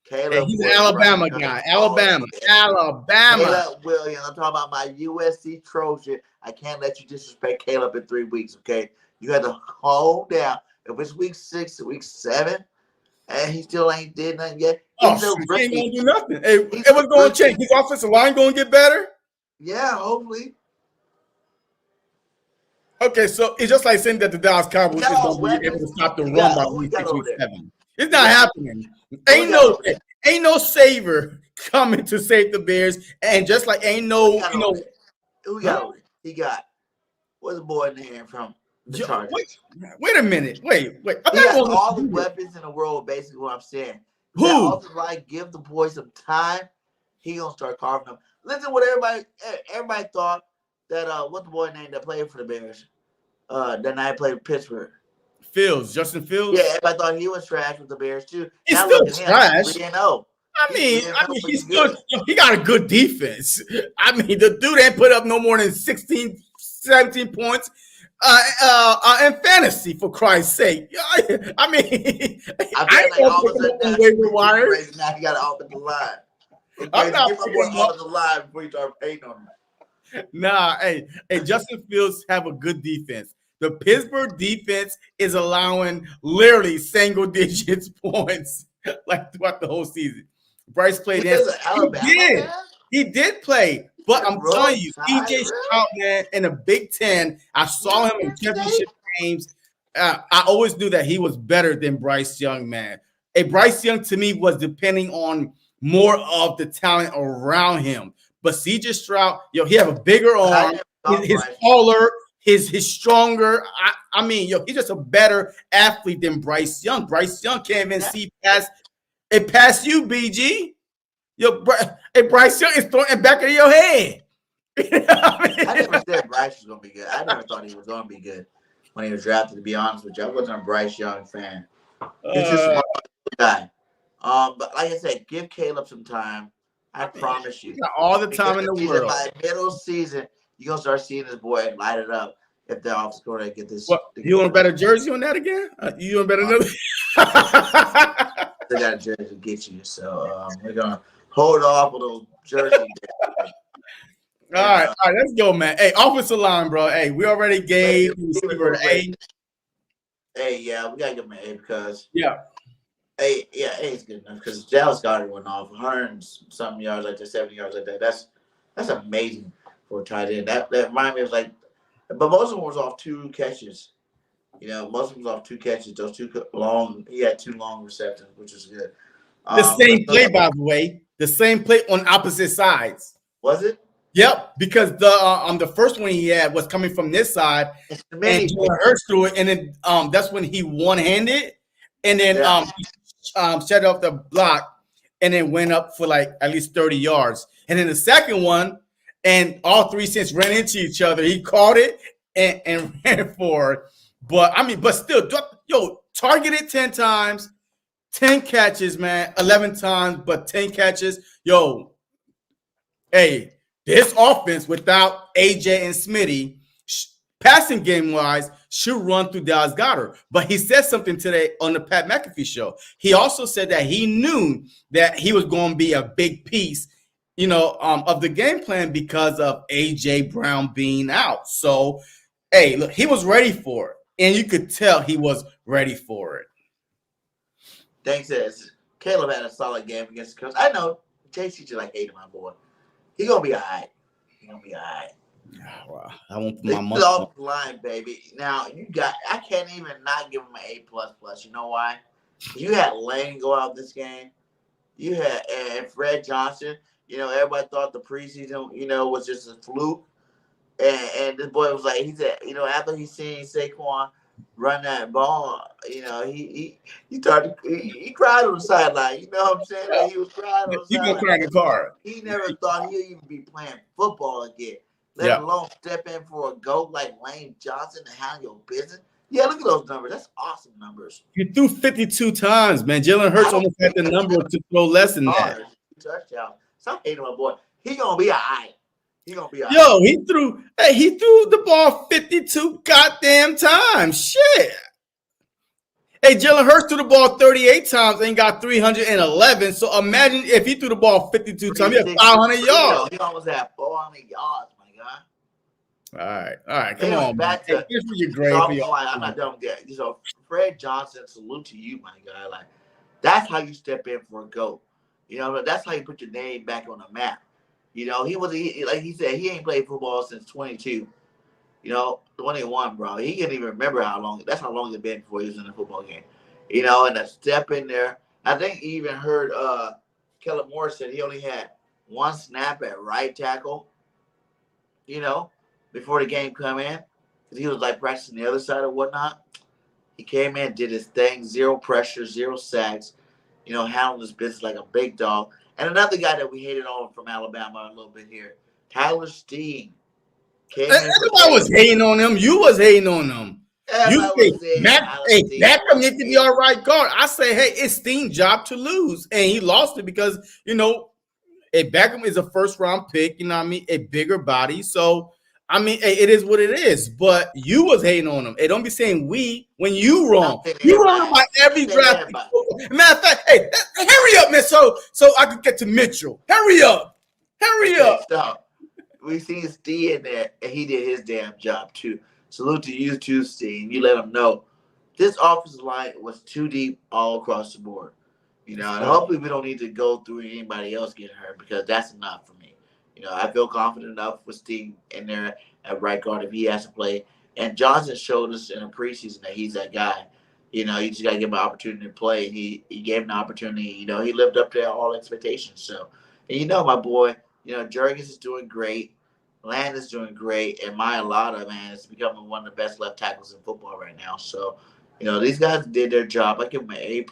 Caleb, he's an Alabama guy. Alabama. Caleb Williams. I'm talking about my USC Trojan. I can't let you disrespect Caleb in 3 weeks, okay? You had to hold down. If it's week 6 or week 7, and he still ain't did nothing yet, he ain't gonna do nothing. Hey, it was gonna change. His offensive line gonna get better? Yeah, hopefully. Okay, so it's just like saying that the Dallas Cowboys is gonna be able to stop the run by week 6, week 7. It's not happening. Ain't no saver coming to save the Bears, and just like ain't no, who got he got what's the boy in the hand from the Chargers? Wait a minute. Wait. He got all the weapons in the world, basically what I'm saying. Who? Also, like, give the boy some time. He gonna start carving them. Listen, what everybody thought that what the boy named that played for the Bears. That night played with Pittsburgh. Justin Fields. Yeah, everybody thought he was trash with the Bears too. He's still trash. 3-0. I mean, he's still, he got a good defense. I mean, the dude ain't put up no more than 16, 17 points in fantasy, for Christ's sake. I mean, I feel like all of a sudden waiver wire. Now he got an offensive line. I'm not putting up the line before you start paying on him. Nah, hey, Justin Fields have a good defense. The Pittsburgh defense is allowing literally single digits points like throughout the whole season. Bryce played He did play, but I'm telling you, CJ Stroud, man, in the Big Ten, I saw him in championship games. I always knew that he was better than Bryce Young, man. Bryce Young to me was depending on more of the talent around him. But CJ Stroud, he have a bigger arm. He's taller. He's stronger. I mean, he's just a better athlete than Bryce Young. Bryce Young can't even see past you, BG. Bryce Young is throwing it back of your head. I never said Bryce was going to be good. I never thought he was going to be good when he was drafted, to be honest with you. I wasn't a Bryce Young fan. He's just a guy. But like I said, give Caleb some time. I promise you. All the time in the world. By middle season, you're going to start seeing this boy light it up if the offense going to get this. You want a better jersey on that again? You want better another? They got a jersey to get you. So we're going to hold off on those jerseys. All right, let's go, man. Hey, offensive line, bro. Hey, we already gave receiver an A. Hey, yeah, we gotta give him an A because A is good enough because Dallas Goedert went off 100-something yards like that, 70 yards like that. That's amazing for a tight end. That reminded me of but most of them was off 2 catches. Most of them was off 2 catches. Those 2 long. He had 2 long receptions, which is good. The same play, by the way. The same play on opposite sides. Was it? Yep, because the first one he had was coming from this side, and Jalen Hurts threw it, and then that's when he one-handed, and then shut off the block, and then went up for like at least 30 yards. And then the second one, and all 3 cents ran into each other. He caught it and ran for it. But still, targeted 10 times, 10 catches, man, 11 times, but 10 catches. Hey. This offense without AJ and Smitty passing game wise, should run through Dallas Goedert. But he said something today on the Pat McAfee show. He also said that he knew that he was going to be a big piece, of the game plan because of A.J. Brown being out. So, hey, look, he was ready for it. And you could tell he was ready for it. Thanks, Caleb had a solid game against the Coast. I know JC just hated my boy. He gonna be all right. Wow, I won't put They my money off the line, baby. Now I can't even not give him an A++. You know why? You had Lane go out this game. You had and Fred Johnson. Everybody thought the preseason, was just a fluke. And this boy was like, he said, after he seen Saquon run that ball, he started, he cried on the sideline. You know what I'm saying? Like, he was crying on the He sideline. gonna cry in the car. He never thought he'd even be playing football again, let alone step in for a GOAT like Lane Johnson and handle your business. Yeah, look at those numbers. That's awesome numbers. He threw 52 times, man. Jalen Hurts almost had the number to throw less than that. Touchdown. Stop hating my boy. He gonna be all right. Yo, he threw the ball 52 goddamn times. Shit. Hey, Jalen Hurts threw the ball 38 times and got 311. So imagine if he threw the ball 52 times, he had 500 yards. He almost had 400 yards, my All guy. right. Come on, back to your grade. I'm not done with that. So Fred Johnson, salute to you, my guy. Like, that's how you step in for a GOAT. That's how you put your name back on the map. He like he said, he ain't played football since 22. 21, bro. He can't even remember how long. That's how long it's been before he was in a football game. And a step in there. I think he even heard Kellen Moore said he only had one snap at right tackle, before the game come in. Because he was like practicing the other side or whatnot. He came in, did his thing, 0 pressure, 0 sacks, handled his business like a big dog. And another guy that we hated on from Alabama a little bit here, Tyler Steen. I was hating on him. You was hating on him. You say Mac needs to be all right guard. I say, hey, it's Steen's job to lose. And he lost it because, Beckham is a first-round pick, a bigger body. So, it is what it is. But you was hating on him. Hey, don't be saying we when you wrong. You wrong about every draft. Matter of fact, hey, hurry up, man, so I could get to Mitchell. Hurry up. Stop. We seen Steve in there, and he did his damn job, too. Salute to you, too, Steve. You let him know. This offensive line was too deep all across the board. And hopefully we don't need to go through anybody else getting hurt because that's enough for me. I feel confident enough with Steve in there at right guard if he has to play. And Johnson showed us in the preseason that he's that guy. You just got to give him an opportunity to play. He gave him an opportunity. He lived up to all expectations. So, and my boy, Jurgens is doing great. Land is doing great. And Mailata, man, is becoming one of the best left tackles in football right now. So, these guys did their job. I give them an A+.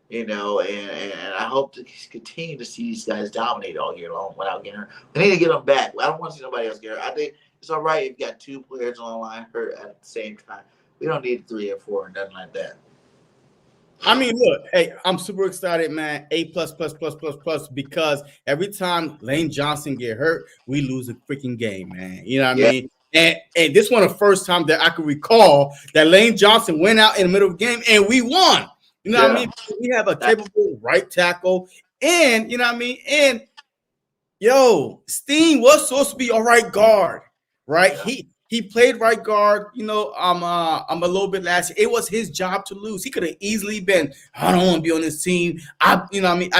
And I hope to continue to see these guys dominate all year long without getting hurt. We need to get them back. I don't want to see nobody else get hurt. I think it's all right if you got 2 players on the line hurt at the same time. We don't need 3 or 4 and nothing like that. Look, hey, I'm super excited, man. A+++++, because every time Lane Johnson get hurt, we lose a freaking game, man. You know what I mean? And this one of the first time that I can recall that Lane Johnson went out in the middle of the game and we won. You know what I mean? We have a capable right tackle, and And Steen was supposed to be a right guard, right? Yeah. He played right guard. I'm a little bit last year. It was his job to lose. He could have easily been, I don't want to be on this team. I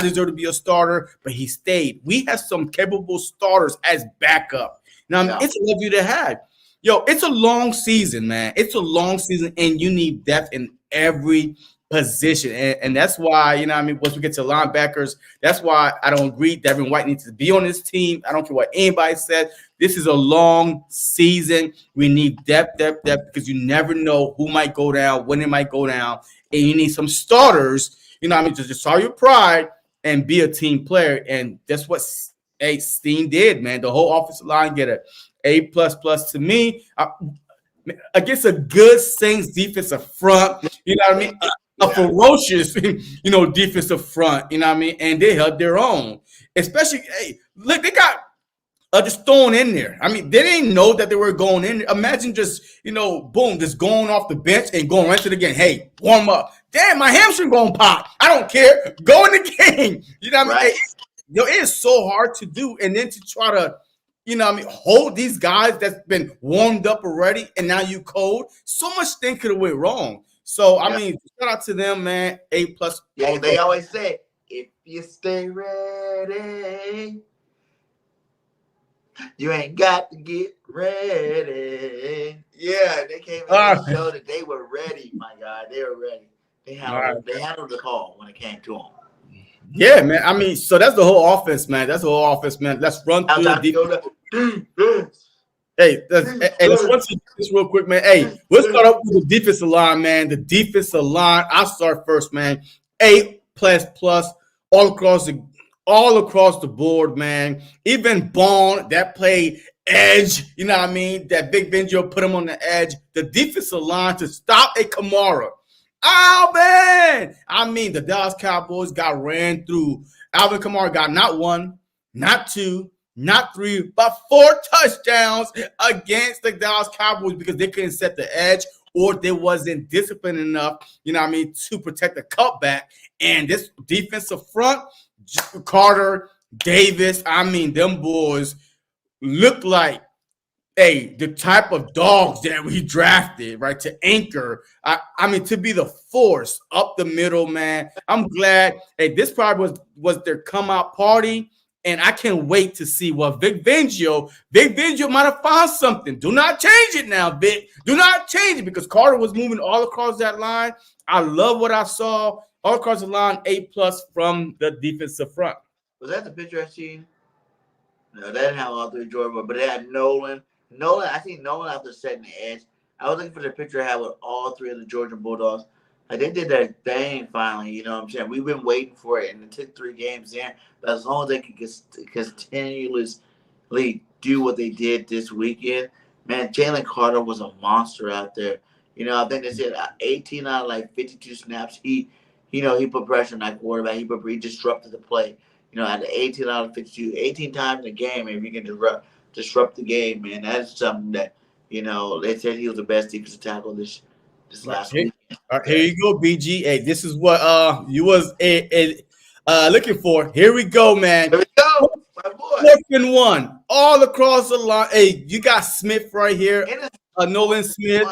deserve to be a starter, but he stayed. We have some capable starters as backup. Now, it's a luxury to have. It's a long season, man. It's a long season, and you need depth in every position. And that's why, once we get to linebackers, that's why I don't agree Devin White needs to be on this team. I don't care what anybody said. This is a long season. We need depth, because you never know who might go down, when it might go down. And you need some starters, just show your pride and be a team player. And that's what Steen did, man. The whole offensive line get an A++ to me. Against a good Saints defensive front, a ferocious, defensive front, and they held their own. Especially, look, they got just thrown in there. I mean, they didn't know that they were going in there. Imagine just, boom, just going off the bench and going right to the game. Hey, warm up. Damn, my hamstring going to pop. I don't care. Go in the game. You know what I mean? It is so hard to do. And then to try to, hold these guys that's been warmed up already, and now you cold. So much thing could have went wrong. So, I mean, shout out to them, man. A+. Yeah, they always say, if you stay ready, you ain't got to get ready. Yeah, they came in and showed that they were ready, my God. They were ready. They handled the call when it came to them. Yeah, man. I mean, so that's the whole offense, man. That's the whole offense, man. Let's run through the defense. Hey, let's run through this real quick, man. Hey, let's start up with the defensive line, man. The defensive line, I'll start first, man. A++ all across the board, man. Even Bond, that played edge, you know what I mean? That Big Benjo put him on the edge. The defensive line to stop a Kamara. Oh, man. I mean, the Dallas Cowboys got ran through. Alvin Kamara got not one, not two, not three, but 4 touchdowns against the Dallas Cowboys because they couldn't set the edge or they wasn't disciplined enough, you know what I mean, to protect the cutback. And this defensive front, Carter, Davis, I mean, them boys look like, the type of dogs that we drafted, right, to anchor. I mean, to be the force up the middle, man. I'm glad. Hey, this probably was their come out party, and I can't wait to see what Vic Fangio might have found something. Do not change it now, Vic. Do not change it because Carter was moving all across that line. I love what I saw all across the line. A+ from the defensive front. Was that the picture I seen? No, they didn't have all three Jordan, but they had Nolan. I seen Nolan after setting the edge. I was looking for the picture I had with all three of the Georgia Bulldogs. Like they did their thing finally, you know what I'm saying? We've been waiting for it, and it took 3 games in. But as long as they could continuously do what they did this weekend, man, Jalen Carter was a monster out there. You know, I think they said 18 out of like 52 snaps. He put pressure on that quarterback. He disrupted the play. You know, at the 18 out of 52, 18 times in a game, if you can disrupt the game, man, that's something that, they said he was the best defensive tackle this last week. Here you go, BG. Hey, this is what you was looking for. Here we go, man. Here we go, my boy. 4th and 1, all across the line. Hey, you got Smith right here. Nolan Smith,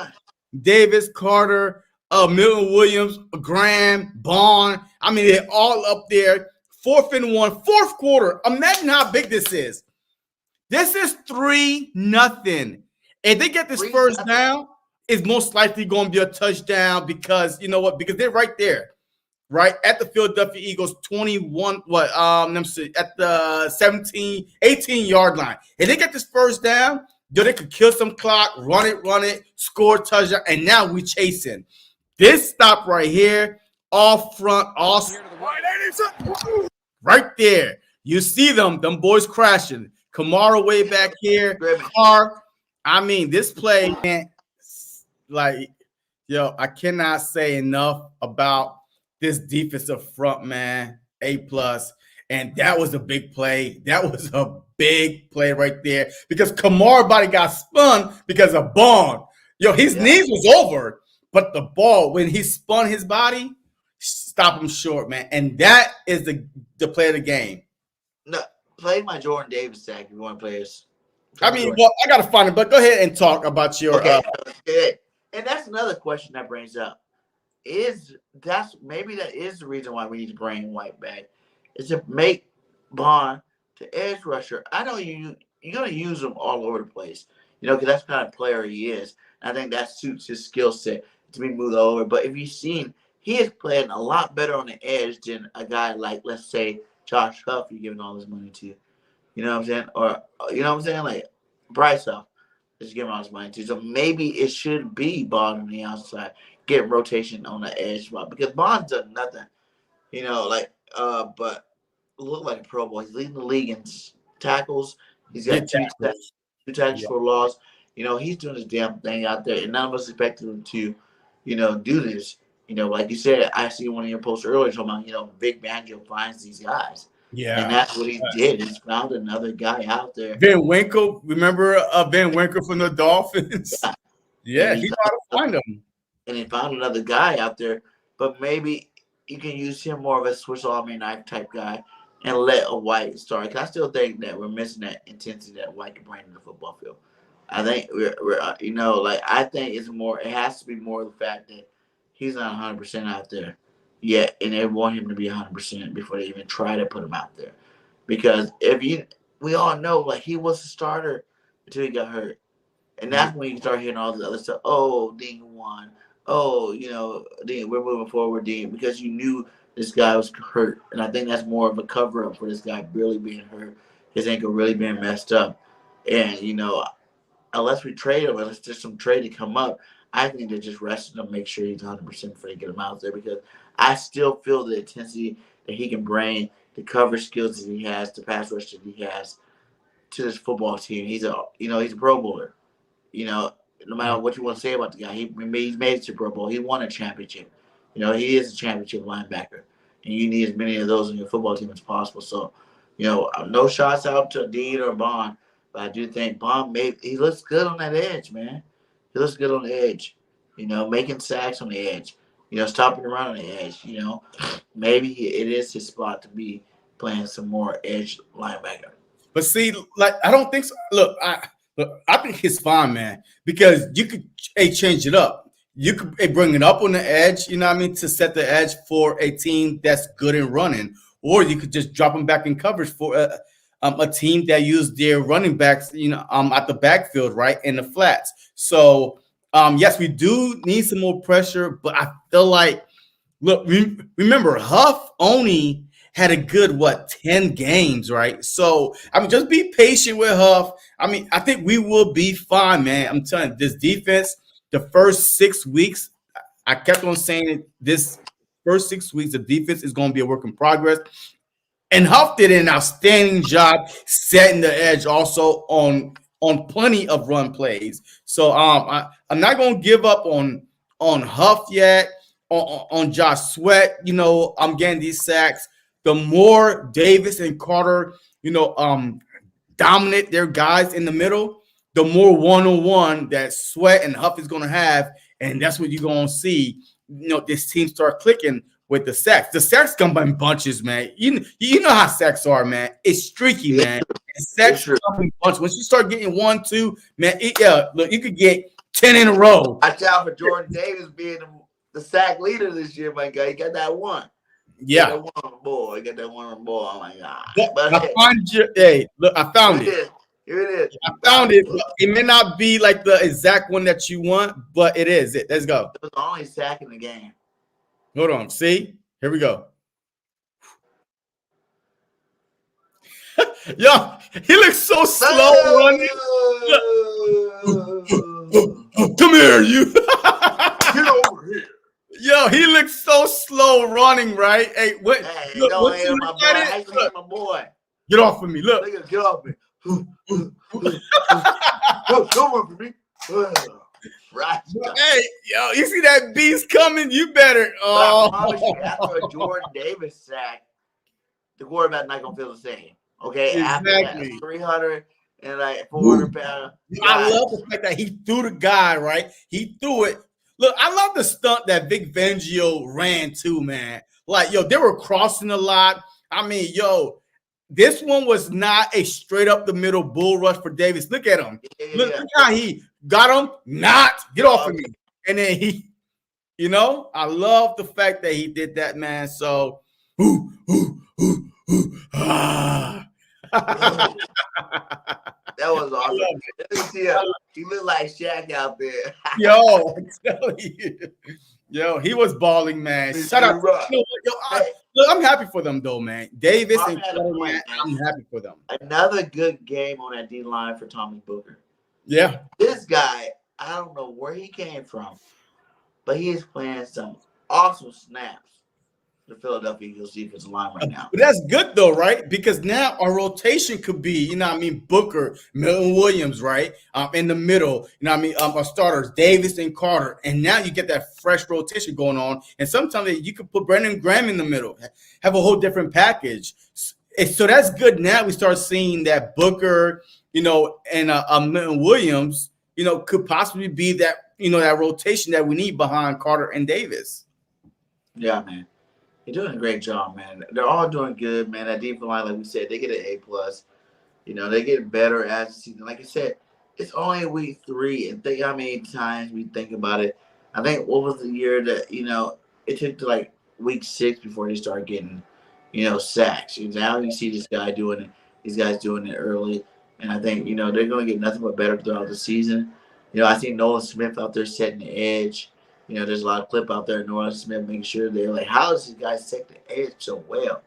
Davis, Carter, Milton Williams, Graham, Bond. I mean, they're all up there. 4th and 1, 4th quarter. Imagine how big this is. This is 3-0. If they get this first down, it's most likely going to be a touchdown because you know what? Because they're right there, right at the Philadelphia Eagles 21. At the 17, 18-yard line. If they get this first down, they could kill some clock, run it, score a touchdown, and now we chasing. This stop right here, all front, all right there. You see them boys crashing. Kamara way back here. Carr. I mean, this play, man, like, I cannot say enough about this defensive front, man. A+. And that was a big play. That was a big play right there because Kamara body got spun because of Bond. His knees was over, but the ball, when he spun his body, stop him short, man. And that is the play of the game. No, play my Jordan Davis tag if you want to play this. I mean, well, I got to find it, but go ahead and talk about your. Okay. And that's another question that brings up. Maybe that is the reason why we need to bring White back, is to make Bond the edge rusher. I know you're going to use him all over the place, because that's the kind of player he is. I think that suits his skill set to be moved over. But if you've seen, he is playing a lot better on the edge than a guy like, let's say, Josh Huff, you're giving all his money to. You know what I'm saying? Or, you know what I'm saying? Like, Bryce Huff is giving all his money to. So maybe it should be Bond on the outside, get rotation on the edge spot. Because Bond's done nothing, but look like a Pro Bowl. He's leading the league in tackles. He's got two tackles for loss. He's doing his damn thing out there. And none of us expected him to, do this. Like you said, I see one of your posts earlier talking about, Vic Fangio finds these guys. And that's what he did. He's found another guy out there. Van Winkle, remember Van Winkle from the Dolphins? Yeah, he know how to find him. And he found another guy out there, but maybe you can use him more of a Swiss Army knife type guy and let a White start. Because I still think that we're missing that intensity that White can bring to the football field. I think we're I think it's more. It has to be more the fact that he's not 100% out there yet, and they want him to be 100% before they even try to put him out there. Because we all know, like, he was the starter until he got hurt, and that's when you start hearing all the other stuff. Oh, Dean won. Oh, Dean, we're moving forward, Dean, because you knew this guy was hurt, and I think that's more of a cover up for this guy really being hurt, his ankle really being messed up, and unless we trade him, unless there's some trade to come up, I think they're just resting him, make sure he's 100% before they get him out there, because I still feel the intensity that he can bring, the cover skills that he has, the pass rush that he has to this football team. He's a Pro Bowler. No matter what you want to say about the guy, he's made it to Pro Bowl. He won a championship. He is a championship linebacker, and you need as many of those in your football team as possible. So, no shots out to Dean or Bond. But I do think Bond he looks good on that edge, man. He looks good on the edge. Making sacks on the edge. Stopping the run on the edge. Maybe it is his spot to be playing some more edge linebacker. But see, I don't think so. Look, I think he's fine, man, because you could change it up. You could bring it up on the edge, to set the edge for a team that's good in running, or you could just drop him back in coverage for a team that used their running backs, at the backfield, right, in the flats. So, yes, we do need some more pressure, but I feel like, look, remember, Huff only had a good, 10 games, right? So, just be patient with Huff. I think we will be fine, man. I'm telling you, this defense, the first 6 weeks, I kept on saying it, this first 6 weeks, the defense is going to be a work in progress. And Huff did an outstanding job setting the edge also on plenty of run plays. So I'm not going to give up on Huff yet, on Josh Sweat. I'm getting these sacks. The more Davis and Carter, dominate their guys in the middle, the more one-on-one that Sweat and Huff is going to have. And that's what you're going to see, this team start clicking with the sacks. The sacks come in bunches, man. You know how sacks are, man. It's streaky, man. And sacks come in bunches. Once you start getting 1, 2, man, look, you could get 10 in a row. Watch out for Jordan Davis being the sack leader this year, my guy. He got that one. Yeah. He got that one on the ball. Oh, my God. I found it. Here it is. I found it. It may not be like the exact one that you want, but it is. Let's go. It was the only sack in the game. Hold on. See? Here we go. Yo, he looks so slow running. Come here, you. Get over here. Yo, he looks so slow running, right? Hey, what? Hey, look, don't hate my boy. I hate my boy. Get off of me. Look. Get off me. Don't run for me. Right. Hey, yo, you see that beast coming? You better. Oh, after a Jordan Davis sack, the quarterback's not gonna feel the same. Okay, exactly. After that, 300 and 400 pounds. I love the fact that he threw the guy, right? He threw it. Look, I love the stunt that Vic Fangio ran too, man. They were crossing a lot. This one was not a straight up the middle bull rush for Davis. Look at him. Look how he got him. Get off of me. And then he, I love the fact that he did that, man. So, that was awesome. Let me see him. He looked like Shaq out there. Yo, I'm telling you. Yo, he was balling, man. Shout out. Look, I'm happy for them, though, man. Davis and Carter, I'm happy for them. Another good game on that D line for Tommy Booker. Yeah. This guy, I don't know where he came from, but he is playing some awesome snaps. The Philadelphia Eagles defensive line right now. But that's good, though, right? Because now our rotation could be, Booker, Milton Williams, right? In the middle, our starters, Davis and Carter. And now you get that fresh rotation going on. And sometimes you could put Brandon Graham in the middle, have a whole different package. so that's good. Now we start seeing that Booker, and Milton Williams, could possibly be that, that rotation that we need behind Carter and Davis. Yeah, man. You're doing a great job, man. They're all doing good, man. That defensive line, like we said, they get an A+. They get better as the season. Like I said, it's only week 3, and think how many times we think about it. I think what was the year that it took to like week 6 before they start getting sacks. Now you see this guy doing it. These guys doing it early, and I think they're going to get nothing but better throughout the season. I see Nolan Smith out there setting the edge. There's a lot of clip out there. Nolan Smith making sure they're like, how does this guy set the edge so well?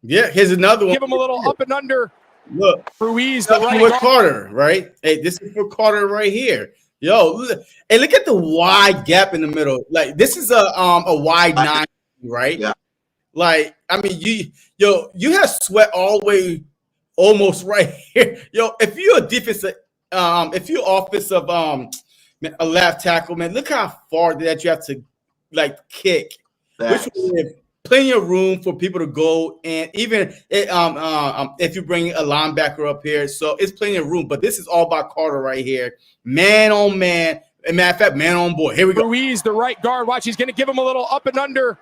Yeah, here's another one. Give him a little up and under. Look, Ruiz, the right with guard. Carter, right? Hey, this is for Carter right here. Look, and look at the wide gap in the middle. Like this is a wide 9, right? Yeah. Like I mean, you have Sweat all the way almost right here. If you're a defensive, if you're offensive, a left tackle, man, look how far that you have to like kick, which will give plenty of room for people to go, and even if you bring a linebacker up here, so it's plenty of room. But this is all about Carter right here, man on man. As a matter of fact, man on board. Here we go. Ruiz, the right guard. Watch, he's going to give him a little up and under,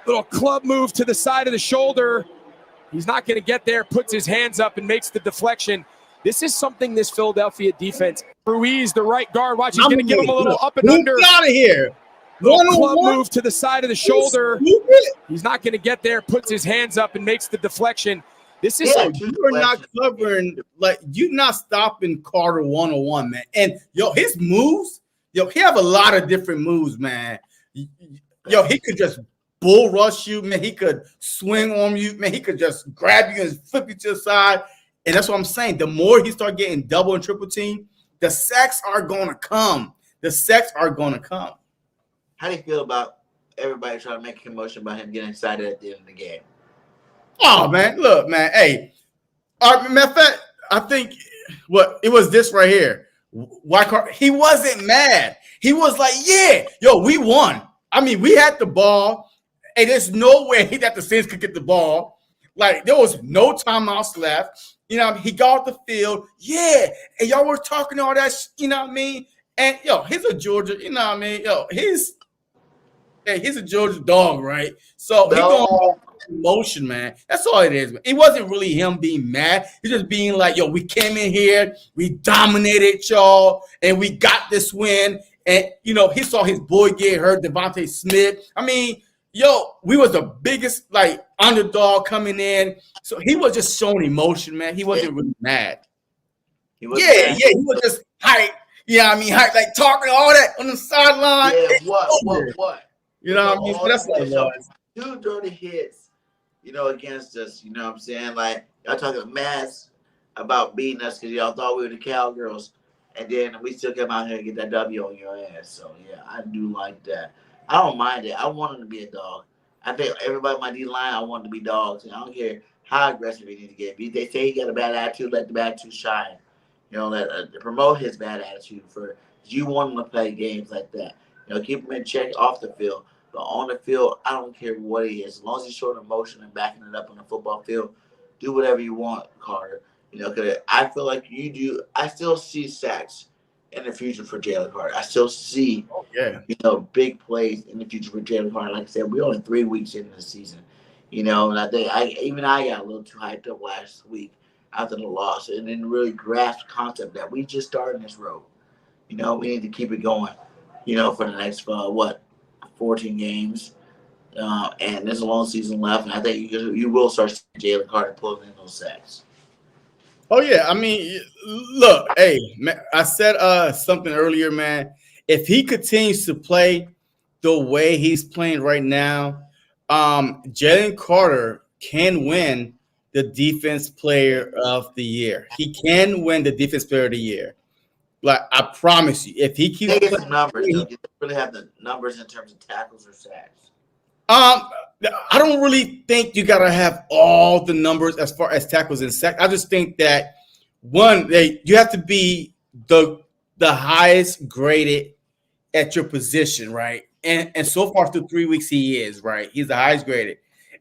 little club move to the side of the shoulder. He's not going to get there. Puts his hands up and makes the deflection. This is something this Philadelphia defense. Ruiz, the right guard. Watch, he's going to give him a little up and under. Out of here. Little club move to the side of the shoulder. He's not going to get there. Puts his hands up and makes the deflection. This is you're not covering, like you're not stopping Carter 1-on-1, man. And his moves, he have a lot of different moves, man. He could just bull rush you, man. He could swing on you, man. He could just grab you and flip you to the side. And that's what I'm saying. The more he start getting double and triple team, the sacks are gonna come. The sacks are gonna come. How do you feel about everybody trying to make a commotion about him getting excited at the end of the game? Oh, man. Look, man. Hey, matter of fact, I think it was this right here. He wasn't mad. He was like, yeah, we won. I mean, we had the ball, and there's no way that the Saints could get the ball. Like, there was no timeouts left. He got off the field. Yeah, and y'all were talking all that, you know what I mean? And, he's a Georgia, you know what I mean? He's a Georgia dog, right? So he going emotion, man. That's all it is. Man. It wasn't really him being mad. He's just being like, we came in here, we dominated y'all, and we got this win. And, he saw his boy get hurt, Devontae Smith. I mean, we was the biggest, like, underdog coming in. So he was just showing emotion, man. He wasn't really mad. He was just hype. Yeah, I mean, hype, like talking all that on the sideline. Yeah, what? You know what I mean? So that's what it was. 2 dirty hits, against us. You know what I'm saying? Like, y'all talking mess about beating us because y'all thought we were the Cowgirls. And then we still came out here and get that W on your ass. So, yeah, I do like that. I don't mind it. I want him to be a dog. I think everybody on my D-line, I want them to be dogs. And I don't care how aggressive he needs to get. If they say he got a bad attitude, let the bad attitude shine. Promote his bad attitude you want him to play games like that. Keep him in check off the field. But on the field, I don't care what he is. As long as he's showing emotion and backing it up on the football field, do whatever you want, Carter. Because I feel like you do. I still see sacks in the future for Jalen Carter. I still see, big plays in the future for Jalen Carter. Like I said, we're only 3 weeks into the season. And I think I got a little too hyped up last week after the loss and didn't really grasp the concept that we just started this road. We need to keep it going, for the next, 14 games. And there's a long season left. And I think you will start seeing Jalen Carter pulling in those sacks. Oh, yeah. I mean, look, hey, man, I said something earlier, man. If he continues to play the way he's playing right now, Jalen Carter can win the Defense Player of the Year. He can win the Defense Player of the Year. Like, I promise you, if he keeps playing, some numbers, you really have the numbers in terms of tackles or sacks. I don't really think you gotta have all the numbers as far as tackles and sacks. I just think that you have to be the highest graded at your position, right? And so far through 3 weeks, he is right. He's the highest graded.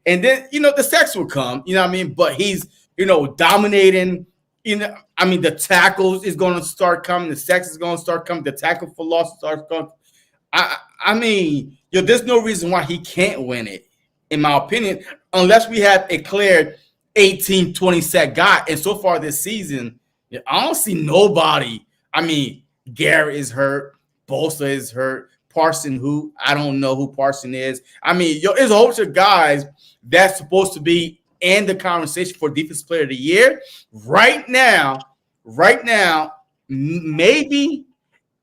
And then, the sacks will come, you know what I mean? But he's, dominating. The tackles is going to start coming. The sacks is going to start coming. The tackle for loss starts coming. There's no reason why he can't win it, in my opinion, unless we have a clear 18, 20 sack guy. And so far this season, I don't see nobody. Garrett is hurt. Bosa is hurt. Parson, who I don't know who Parson is. There's a whole bunch of guys that's supposed to be in the conversation for Defensive Player of the Year. Right now, maybe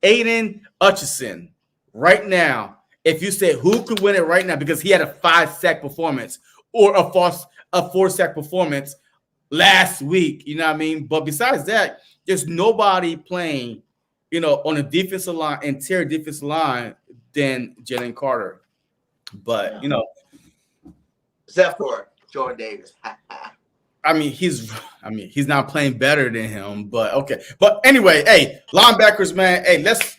Aiden Hutchinson. Right now, if you say who could win it right now, because he had a 5-sack performance or a 4-sack performance last week, you know what I mean? But besides that, there's nobody playing, on a defensive line, interior defensive line, than Jalen Carter. But, except for Jordan Davis. he's not playing better than him, but okay. But anyway, hey, linebackers, man. Hey, let's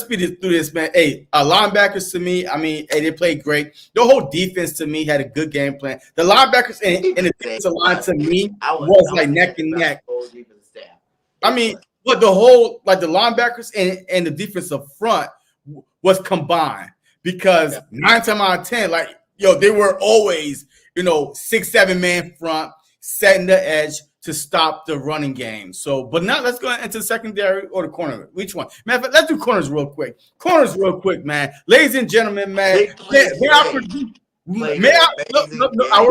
speed through this, man. Hey, linebackers to me, they played great. The whole defense to me had a good game plan. The linebackers and the defensive line to me was like neck and neck. But the whole, like the linebackers and the defensive front was combined, because 9 times out of 10, they were always, 6-7 man front, setting the edge to stop the running game. So, but now let's go into the secondary or the corner. Which one? Man, let's do corners real quick. Man. Ladies and gentlemen, man. I will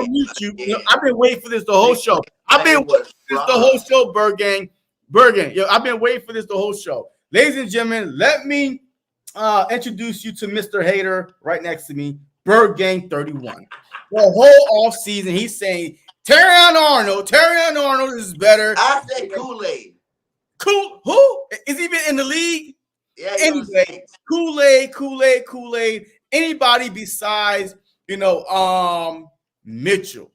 mute you. I've been waiting for this the whole show. I've been waiting for this the whole show, Birdgang. I've been waiting for this the whole show. Ladies and gentlemen, let me introduce you to Mr. Hater right next to me, Birdgang 31. The whole off season, he's saying Terrion Arnold is better. I said Kool-Aid. Who is he even in the league? Yeah, anyway, Kool-Aid. Anybody besides Mitchell?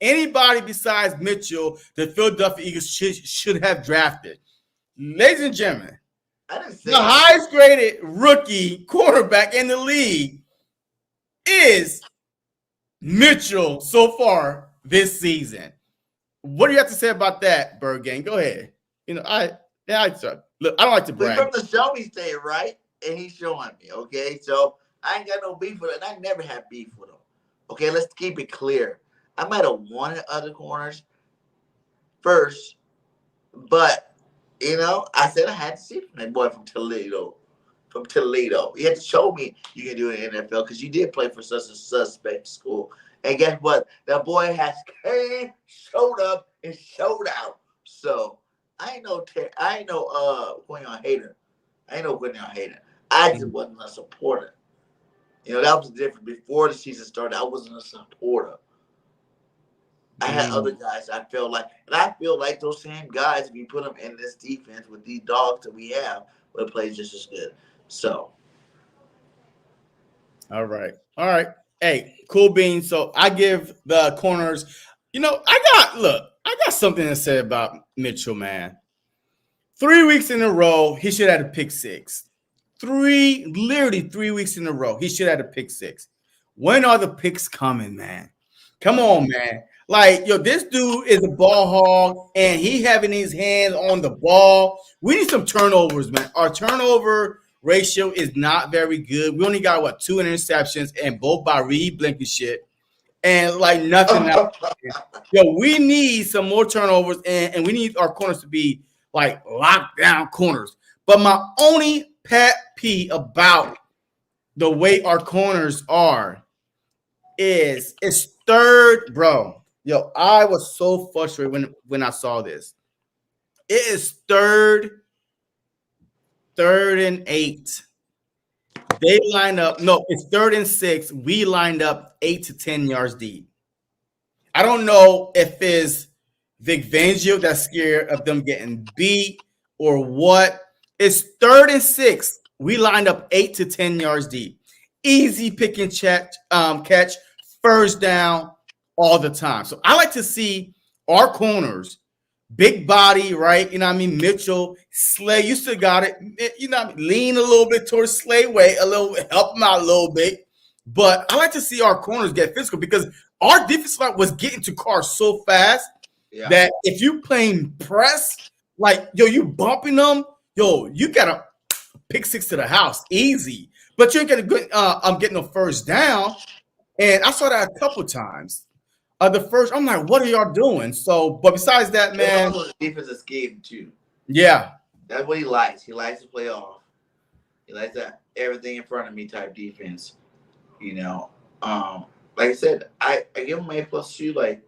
Anybody besides Mitchell, the Philadelphia Eagles should have drafted. Ladies and gentlemen, the highest graded rookie quarterback in the league is Mitchell so far this season. What do you have to say about that, Birdgang? Go ahead. Look, I don't like to brag. We're from the show me state, right? And he's showing me, okay? So I ain't got no beef with it. And I never had beef with him. Okay, let's keep it clear. I might have wanted other corners first, but, I said I had to see from that boy from Toledo. You had to show me you can do it in the NFL, because you did play for such a suspect school. And guess what? That boy has showed up and showed out. So I ain't no Quinion hater. I just wasn't a supporter. That was different. Before the season started, I wasn't a supporter. I had other guys I felt like, and I feel like those same guys, if you put them in this defense with these dogs that we have, would play just as good. So. All right. Hey, cool beans. So I give the corners, I got something to say about Mitchell, man. 3 weeks in a row, he should have had a pick six. Literally 3 weeks in a row, he should have had a pick six. When are the picks coming, man? Come on, man. This dude is a ball hog, and he having his hands on the ball. We need some turnovers, man. Our turnover ratio is not very good. We only got, 2 interceptions, and both by Reed Blankenship, and nothing else. We need some more turnovers, and we need our corners to be lockdown corners. But my only pet peeve about the way our corners are is it's third, bro. I was so frustrated when I saw this. It is third and 8. They line up. No, it's 3rd and 6. We lined up 8 to 10 yards deep. I don't know if it's Vic Fangio that's scared of them getting beat or what. It's 3rd and 6. We lined up 8 to 10 yards deep. Easy pick and catch, first down all the time. So I like to see our corners, big body, right? Mitchell, Slay, you still got it. Lean a little bit towards Slay way, help him out a little bit. But I like to see our corners get physical, because our defensive line was getting to Carr so fast that if you playing press, like, yo, you bumping them, yo, you got to pick 6 to the house easy. But you ain't going to I'm getting a first down. And I saw that a couple times. The first, I'm like, what are y'all doing? So, but besides that, man. Defensive scheme, too. Yeah. That's what he likes. He likes to play off. He likes that everything in front of me type defense. You know, like I said, I give him A+2. Like,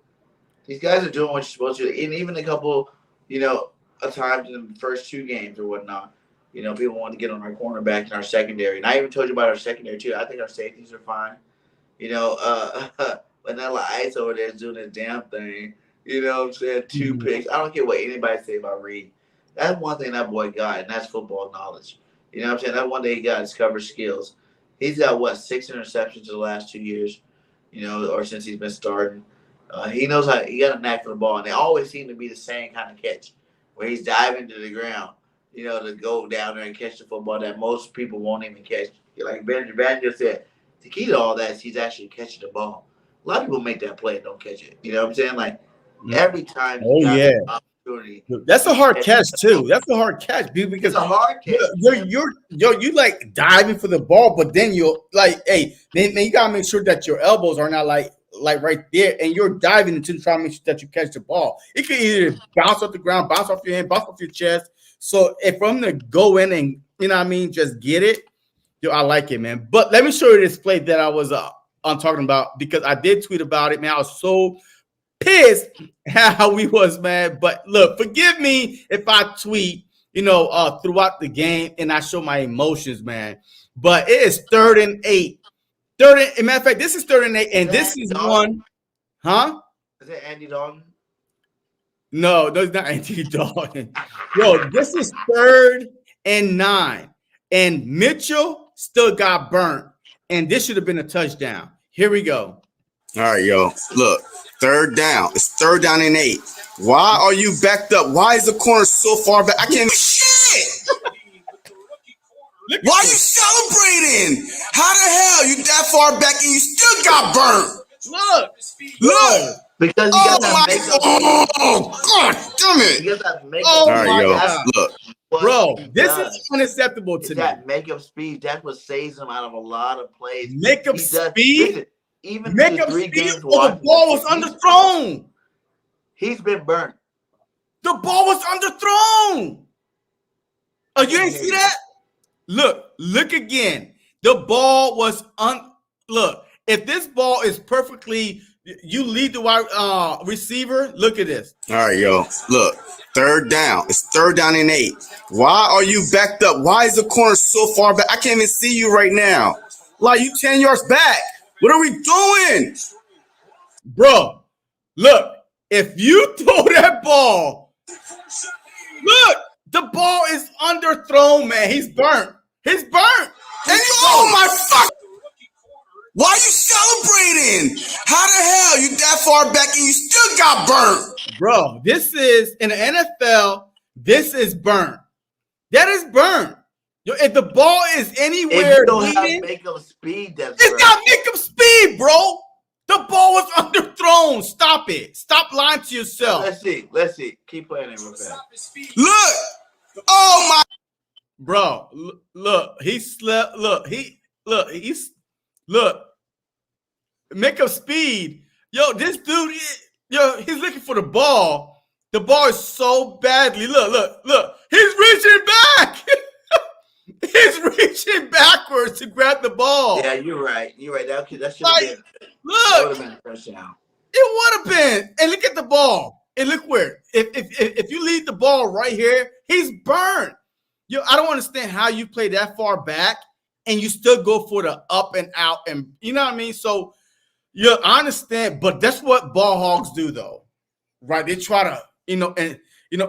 these guys are doing what you're supposed to do. And even a couple, you know, of times in the first 2 games or whatnot, you know, people want to get on our cornerback and our secondary. And I even told you about our secondary, too. I think our safeties are fine. You know, Vanilla Ice over there is doing his damn thing. You know what I'm saying? 2 picks. I don't care what anybody say about Reed. That's one thing that boy got, and that's football knowledge. You know what I'm saying? That one day he got his coverage skills. He's got, 6 interceptions in the last 2 years, you know, or since he's been starting. He knows how – he got a knack for the ball, and they always seem to be the same kind of catch where he's diving to the ground, you know, to go down there and catch the football that most people won't even catch. Like Ben just said, the key to all that is he's actually catching the ball. A lot of people make that play and don't catch it. You know what I'm saying? Like, every time he got an opportunity. That's a hard catch, too. That's a hard catch, dude, because it's a hard catch. You like diving for the ball, but then you're like, hey, man, you got to make sure that your elbows are not like right there, and you're diving into trying to make sure that you catch the ball. It can either bounce off the ground, bounce off your hand, bounce off your chest. So if I'm going to go in and, you know what I mean, just get it, yo, I like it, man. But let me show you this play that I was I'm talking about, because I did tweet about it, man. I was so pissed how we was, man. But look, forgive me if I tweet, you know, throughout the game and I show my emotions, man. But it is 3rd and 8. As a matter of fact, this is 3rd and 8, and this is one, huh? Is it Andy Dalton? No, it's not Andy Dalton. Yo, this is 3rd and 9, and Mitchell still got burnt, and this should have been a touchdown. Here we go. All right, yo, look, 3rd down. It's 3rd down and 8. Why are you backed up? Why is the corner so far back? I can't. Shit! Why are you celebrating? How the hell you that far back and you still got burnt? Look. Because you got that makeup. Oh, God damn it. You got that makeup. All right, yo, look. Bro, this is unacceptable to me. That makeup speed, that's what saves him out of a lot of plays. Makeup speed? Listen, even Makeup speed, the ball was underthrown. He's been burnt. The ball was underthrown. Oh, you didn't see that? Look again. The ball was look. If this ball is perfectly, you lead the wide receiver. Look at this. All right, yo. Look, 3rd down. It's 3rd down and 8. Why are you backed up? Why is the corner so far back? I can't even see you right now. Like, you 10 yards back. What are we doing? Bro, look. If you throw that ball, look, the ball is underthrown, man. He's burnt. And you, oh my fuck! Why are you celebrating? How the hell you that far back and you still got burnt? Bro, this is, in the NFL, this is burnt. That is burnt. If the ball is anywhere, if you don't have makeup speed, it's not makeup speed, bro. The ball was underthrown. Stop it. Stop lying to yourself. Let's see. Keep playing it real fast. Look. Oh my. Bro, look. He slept. Look. Look. Makeup speed. Yo, this dude, he's looking for the ball. The ball is so badly. Look. He's reaching back. He's reaching backwards to grab the ball. Yeah, you're right. That should have been. Look, would have been a touchdown. It would have been. And look at the ball. And look where. If you leave the ball right here, he's burned. I don't understand how you play that far back and you still go for the up and out, and you know what I mean. So, I understand, but that's what ball hogs do, though, right? They try to,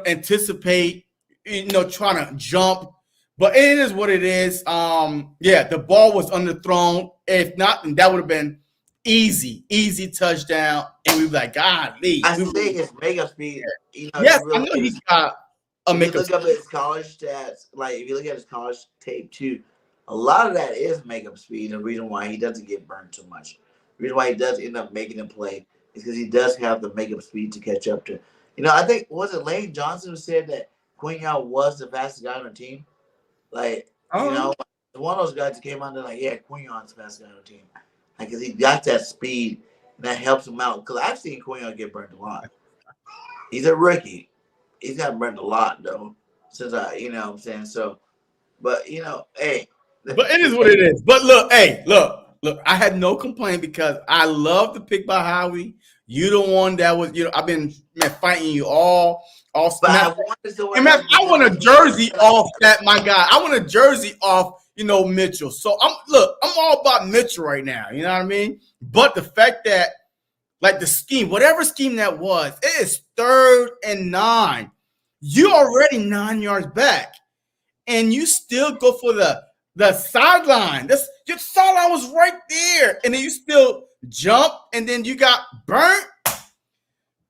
anticipate, trying to jump. But it is what it is. The ball was underthrown. If not, then that would have been easy touchdown. And we were like, golly. I think his makeup speed. Yes, I know he's got a makeup speed. Look up his college stats. Like, if you look at his college tape, too, a lot of that is makeup speed. The reason why he doesn't get burned too much. The reason why he does end up making a play is because he does have the makeup speed to catch up to. I think, was it Lane Johnson who said that Quinion was the fastest guy on the team? Like, one of those guys that came out there like, yeah, Quinion's the fastest guy on the team. Like, because he got that speed, and that helps him out. Because I've seen Quinion get burnt a lot. He's a rookie. He's got burnt a lot, though, since you know what I'm saying? So, but, hey. But it is what it is. But look, look, I had no complaint because I love the pick by Howie. You the one that was, I've been fighting you all. But I want a jersey off that, my guy. I want a jersey off, Mitchell. So I'm all about Mitchell right now. You know what I mean? But the fact that, like, the scheme, whatever scheme that was, it is 3rd and 9. You already 9 yards back, and you still go for the sideline. Your sideline was right there, and then you still jump, and then you got burnt.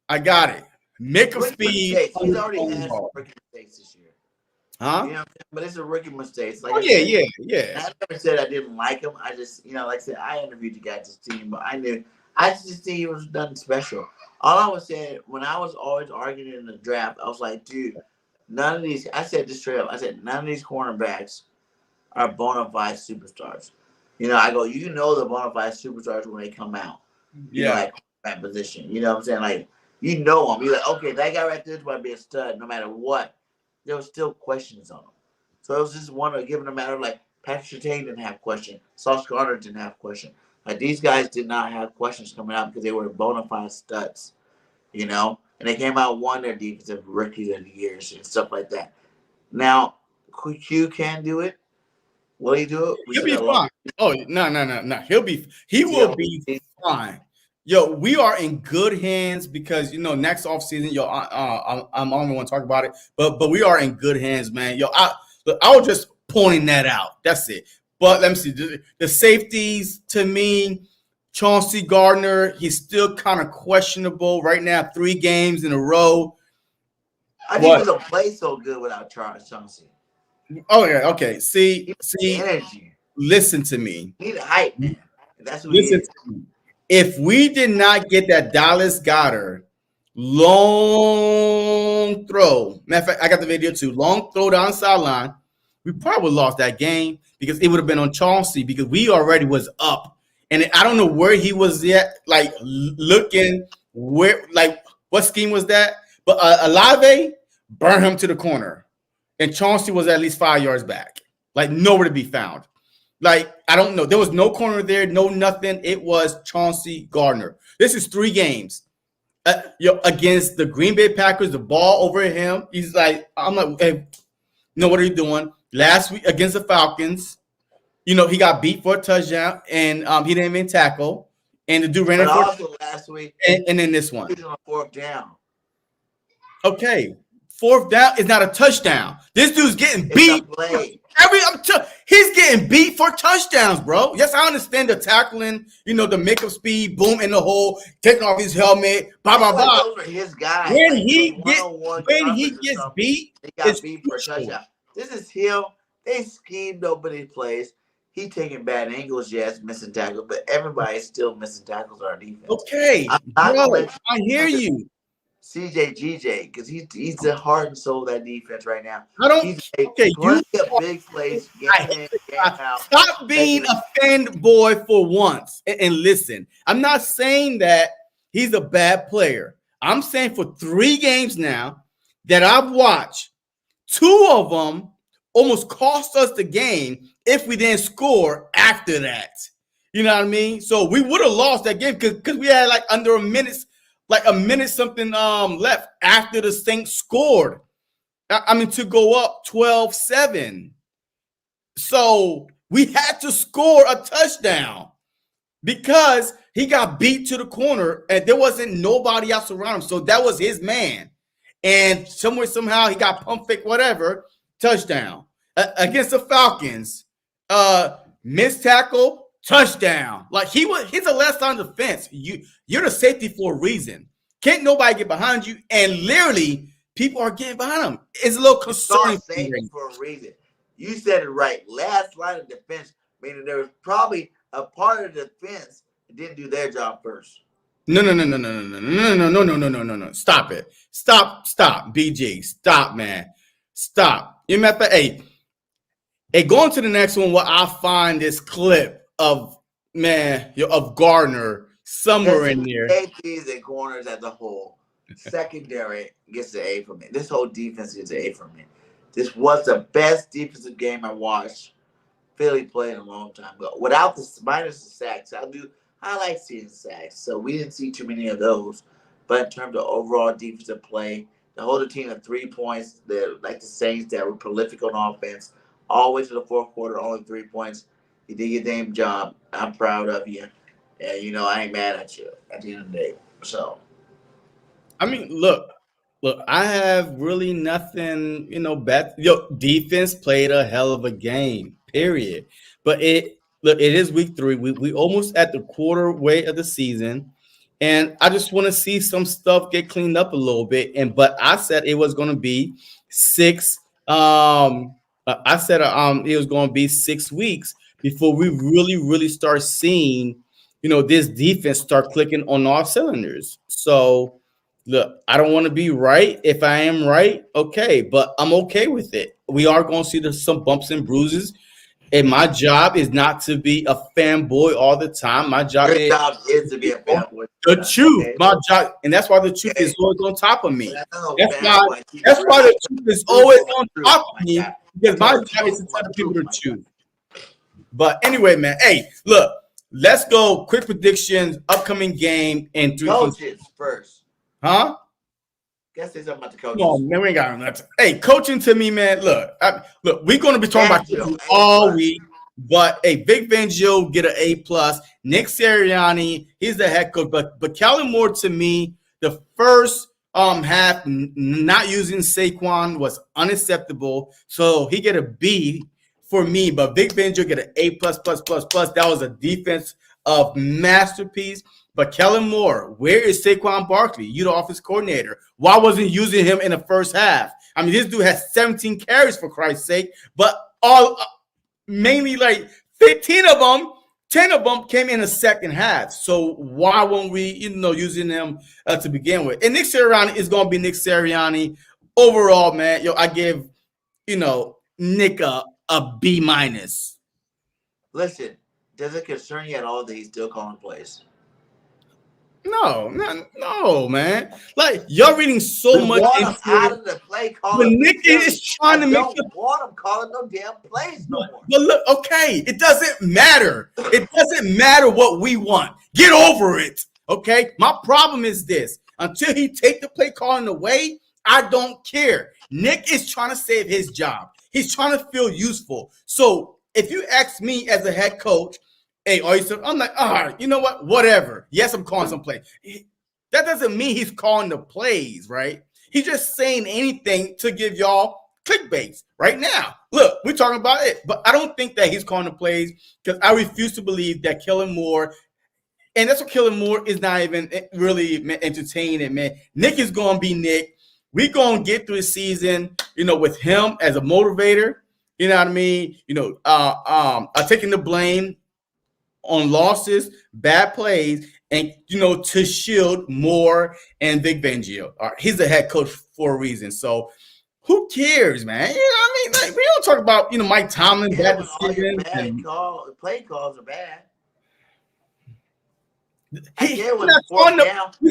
I got it. Make a speed. He's already had some rookie mistakes this year. Huh? You know what I'm saying? But it's a rookie mistake. Like yeah. I never said I didn't like him. I just, like I said, I interviewed you guys' team, but I just think he was nothing special. All I was saying, when I was always arguing in the draft, I was like, dude, none of these, I said this straight up, I said, none of these cornerbacks are bona fide superstars. I go, the bona fide superstars when they come out. Like that position. You know what I'm saying? Like, them. You're like, okay, that guy right there is going to be a stud no matter what. There were still questions on him. So it was just one of given a matter like Patrick Surtain didn't have questions. Sauce Gardner didn't have questions. Like, these guys did not have questions coming out because they were bona fide studs. And they came out won their defensive rookies of the years and stuff like that. Now, Q can do it. Will he do it? He'll be fine. Oh, no. He will be fine. Yo, we are in good hands because, next offseason, I'm only want to talk about it, but we are in good hands, man. Yo, I was just pointing that out. That's it. But let me see. The safeties, to me, Chauncey Gardner, he's still kind of questionable right now, 3 games in a row. I think he doesn't play so good without Chauncey. Oh, yeah, okay. See, energy. Listen to me. He need a hype, man. That's what listen to me. If we did not get that Dallas Goedert long throw, matter of fact, I got the video too, long throw down the sideline, we probably would have lost that game because it would have been on Chauncey because we already was up. And I don't know where he was yet, like looking where, like what scheme was that? But Olave burned him to the corner. And Chauncey was at least 5 yards back, like nowhere to be found. Like, I don't know. There was no corner there, no nothing. It was Chauncey Gardner. This is 3 games against the Green Bay Packers, the ball over him. He's like, I'm like, hey, what are you doing? Last week against the Falcons, he got beat for a touchdown, and he didn't even tackle. And the dude ran it also last week. And then this one. He's on 4th down. Okay. 4th down is not a touchdown. This dude's getting beat. He's getting beat for touchdowns, bro. Yes, I understand the tackling, the makeup speed, boom in the hole, taking off his helmet, blah, blah, blah. Those are his guys. When he gets beat, he got beat for a touchdown. This is him. They scheme, nobody plays. He taking bad angles, yes, missing tackles, but everybody's still missing tackles on our defense. Okay, bro, I hear you. CJ, because he's the heart and soul of that defense right now. I don't. He's big plays. Stop being a fanboy for once and listen. I'm not saying that he's a bad player. I'm saying for 3 games now that I've watched, 2 of them almost cost us the game if we didn't score after that. You know what I mean? So we would have lost that game because we had like under a minute. Like a minute something left after the Saints scored. To go up 12-7. So we had to score a touchdown because he got beat to the corner and there wasn't nobody else around him. So that was his man. And somehow he got pump fake, whatever, touchdown. Against the Falcons, missed tackle, touchdown. Like he's the last on the fence. You're the safety for a reason. Can't nobody get behind you, and literally people are getting behind him. It's a little concerning for a reason. You said it right. Last line of defense, meaning there was probably a part of the defense didn't do their job first. No. Stop it. Stop, BG. Stop, man. Stop. You remember, hey, going to the next one, what I find this clip of, man, of Gardner somewhere in there. Safeties and corners as a whole. Secondary gets the A from me. This whole defense gets the A from me. This was the best defensive game I watched Philly play in a long time ago. Without the minus the sacks, I like seeing sacks. So we didn't see too many of those. But in terms of overall defensive play, to hold a team at 3 points, they're like the Saints that were prolific on offense, all the way to the fourth quarter, only 3 points. You did your damn job. I'm proud of you. And, I ain't mad at you at the end of the day. So. I mean, look, I have really nothing, bad. Defense played a hell of a game, period. But it is week 3. We almost at the quarter way of the season. And I just want to see some stuff get cleaned up a little bit. But I said it was going to be 6. I said it was going to be 6 weeks before we really start seeing, this defense start clicking on all cylinders. So, look, I don't want to be right. If I am right, okay, but I'm okay with it. We are going to see some bumps and bruises. And my job is not to be a fanboy all the time. My job is to be a fanboy. The truth, okay. My job, and that's why the truth is always on top of me. That's why the truth is always on top of me, because my job is to tell people the truth. But anyway, man, hey, look, let's go. Quick predictions, upcoming game, and 3 coaches first. Huh? Guess say something about the coaches. Come on, man, we ain't got nothing. Hey, coaching to me, man. Look, we're going to be talking about coaching all week. But Vic Fangio get an A+. Nick Sirianni, he's the head coach. But Kellen Moore, to me, the first half not using Saquon was unacceptable. So he get a B for me. But Vic Fangio get an A++++. That was a defense of masterpiece. But Kellen Moore, where is Saquon Barkley? You the offense coordinator. Why wasn't using him in the first half? I mean, this dude has 17 carries for Christ's sake, but mainly like 15 of them, 10 of them came in the second half. So why won't we, using them to begin with? And Nick Sirianni is going to be Nick Sirianni. Overall, man, I give, Nick a B-. Listen, does it concern you at all that he's still calling plays? No, man. Like, you're reading so much into out of the play calling. But Nick is trying to make you want him calling no damn plays no more. But look, okay, it doesn't matter. It doesn't matter what we want. Get over it. Okay. My problem is this: until he take the play calling away, I don't care. Nick is trying to save his job. He's trying to feel useful. So if you ask me as a head coach, hey, I'm like, all right, you know what? Whatever. Yes, I'm calling some plays. That doesn't mean he's calling the plays, right? He's just saying anything to give y'all clickbaits right now. Look, we're talking about it, but I don't think that he's calling the plays, because I refuse to believe that Kellen Moore, and that's what Kellen Moore is not even really entertaining, man. Nick is going to be Nick. We're going to get through the season, with him as a motivator. You know what I mean? Taking the blame on losses, bad plays, and to shield Moore and Vic Fangio. All right, he's the head coach for a reason. So who cares, man? You know what I mean? Like, we don't talk about Mike Tomlin bad decisions. Play calls are bad. We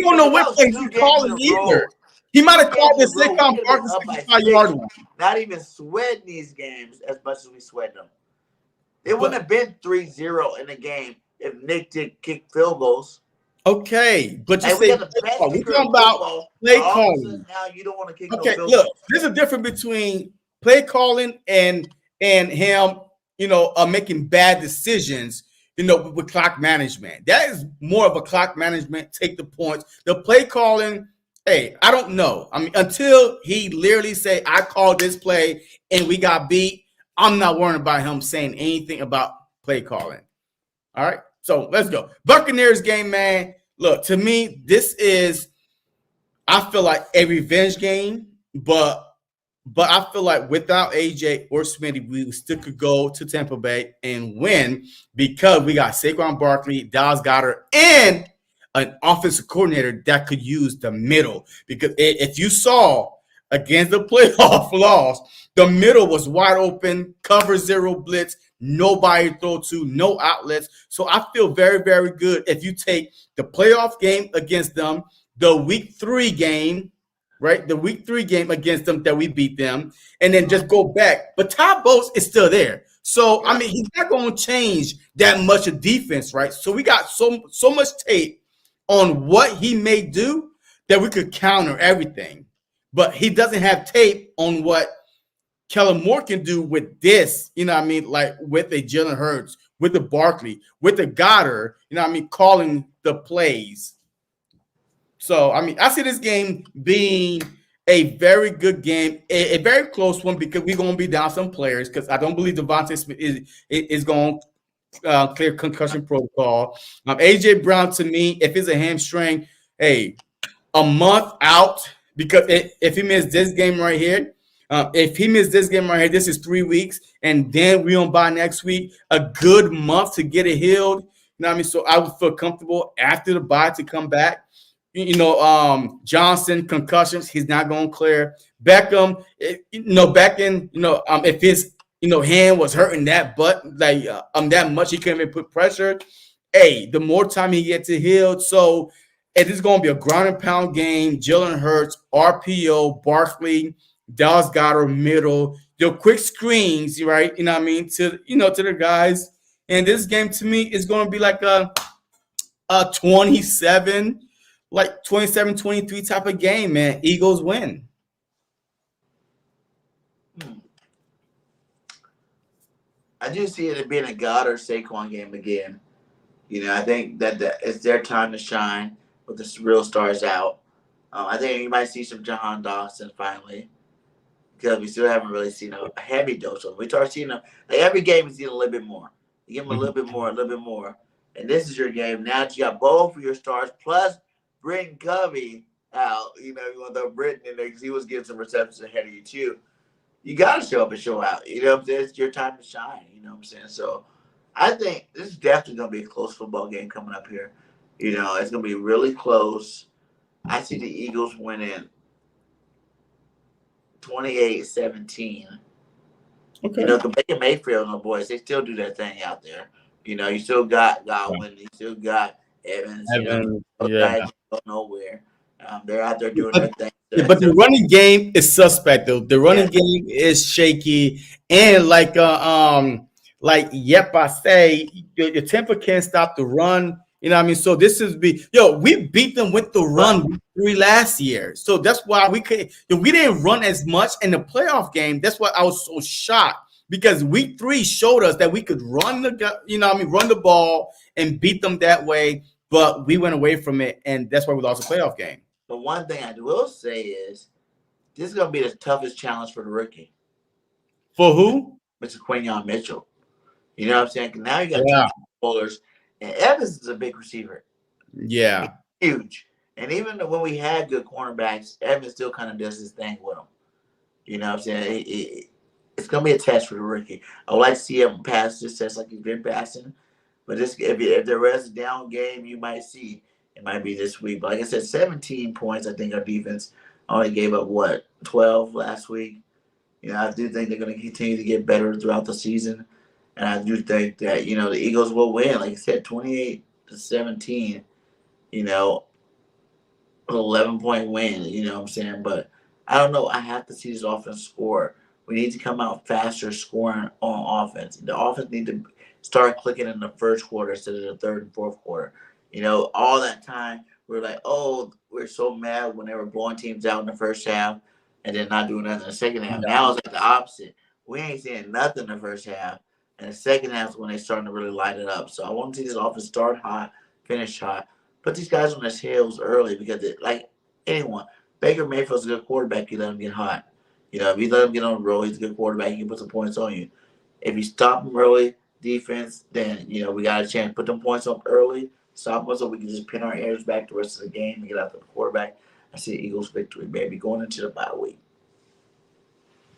don't know what plays he's calling either. He might have called the Saquon Barkley 65-yard one. Not even sweating these games as much as we sweat them. It wouldn't have been 3-0 in the game if Nick did kick field goals. Okay, but you say we're talking about play calling. Now you don't want to kick. Okay, look, there's a difference between play calling and him, making bad decisions, with clock management. That is more of a clock management. Take the points. The play calling. Hey, I don't know. I mean, until he literally say, I called this play and we got beat, I'm not worrying about him saying anything about play calling. All right, so let's go. Buccaneers game, man. Look, to me, this is, I feel like a revenge game, but But I feel like without AJ or Smitty, we still could go to Tampa Bay and win because we got Saquon Barkley, Dallas Goedert, and an offensive coordinator that could use the middle. Because if you saw against the playoff loss, the middle was wide open, cover zero blitz, nobody to throw to, no outlets. So I feel very, very good if you take the playoff game against them, the week 3 game, right? The week 3 game against them that we beat them, and then just go back. But Todd Bowles is still there. So, I mean, he's not going to change that much of defense, right? So we got so much tape on what he may do that we could counter everything. But he doesn't have tape on what Kellen Moore can do with this, you know what I mean? Like with a Jalen Hurts, with the Barkley, with the Goddard, you know what I mean? Calling the plays. So, I mean, I see this game being a very good game, a very close one because we're going to be down some players because I don't believe Devontae Smith is going to clear concussion protocol. A.J. Brown, to me, if it's a hamstring, hey, a month out because if he missed this game right here, this is 3 weeks, and then we on bye next week, a good month to get it healed. You know what I mean? So I would feel comfortable after the bye to come back. You know, Johnson, concussions, he's not going to clear. Beckham, if his, hand was hurting that butt, that much, he couldn't even put pressure. Hey, the more time he gets to heal. So it is going to be a ground and pound game. Jalen Hurts, RPO, Barkley, Dallas Goedert, middle, quick screens, right? You know what I mean? To the guys. And this game to me is going to be like a 27, 23 type of game, man. Eagles win. I do see it being a Goddard Saquon game again. I think that it's their time to shine with the real stars out. I think you might see some Jahan Dawson finally because we still haven't really seen a heavy dose of them. We start seeing them. Every game is getting a little bit more. You give them a little bit more. And this is your game. Now that you got both of your stars plus Britton Covey out. You want to throw Britton in there because he was getting some receptions ahead of you too. You got to show up and show out. You know what I'm saying? It's your time to shine. You know what I'm saying? So I think this is definitely going to be a close football game coming up here. It's going to be really close. I see the Eagles winning 28-17. Okay. The Baker Mayfield and the boys, they still do that thing out there. You still got Godwin. You still got Evans. Guys don't know nowhere. They're out there doing their thing. But the running game is suspect, though. The running game is shaky. And I say, your temper can't stop the run. You know what I mean? So this is we beat them with the run week 3 last year. So that's why we didn't run as much in the playoff game. That's why I was so shocked because week 3 showed us that we could run the ball and beat them that way. But we went away from it, and that's why we lost the playoff game. But one thing I will say is this is going to be the toughest challenge for the rookie. For who? Mr. Quinyon Mitchell. You know what I'm saying? Now you got 2 bowlers. And Evans is a big receiver. Yeah. Huge. And even when we had good cornerbacks, Evans still kind of does his thing with them. You know what I'm saying? It's going to be a test for the rookie. I would like to see him pass this test like he's been passing. But if there was a down game, you might see it might be this week. But like I said, 17 points. I think our defense only gave up, 12 last week. I do think they're going to continue to get better throughout the season. And I do think that, the Eagles will win. Like I said, 28-17, 11-point win, you know what I'm saying? But I don't know. I have to see this offense score. We need to come out faster scoring on offense. The offense need to start clicking in the first quarter instead of the third and fourth quarter. All that time we're like, oh, we're so mad when they were blowing teams out in the first half and then not doing nothing in the second half. Now it's like the opposite. We ain't seeing nothing in the first half. And the second half is when they're starting to really light it up. So I want to see this offense start hot, finish hot. Put these guys on their heels early because, like anyone, Baker Mayfield's a good quarterback. You let him get hot. If you let him get on the road, he's a good quarterback. He can put some points on you. If you stop him early, defense, then, we got a chance. Put them points up early, stop us so we can just pin our ears back the rest of the game and get after the quarterback. I see the Eagles victory, baby, going into the bye week.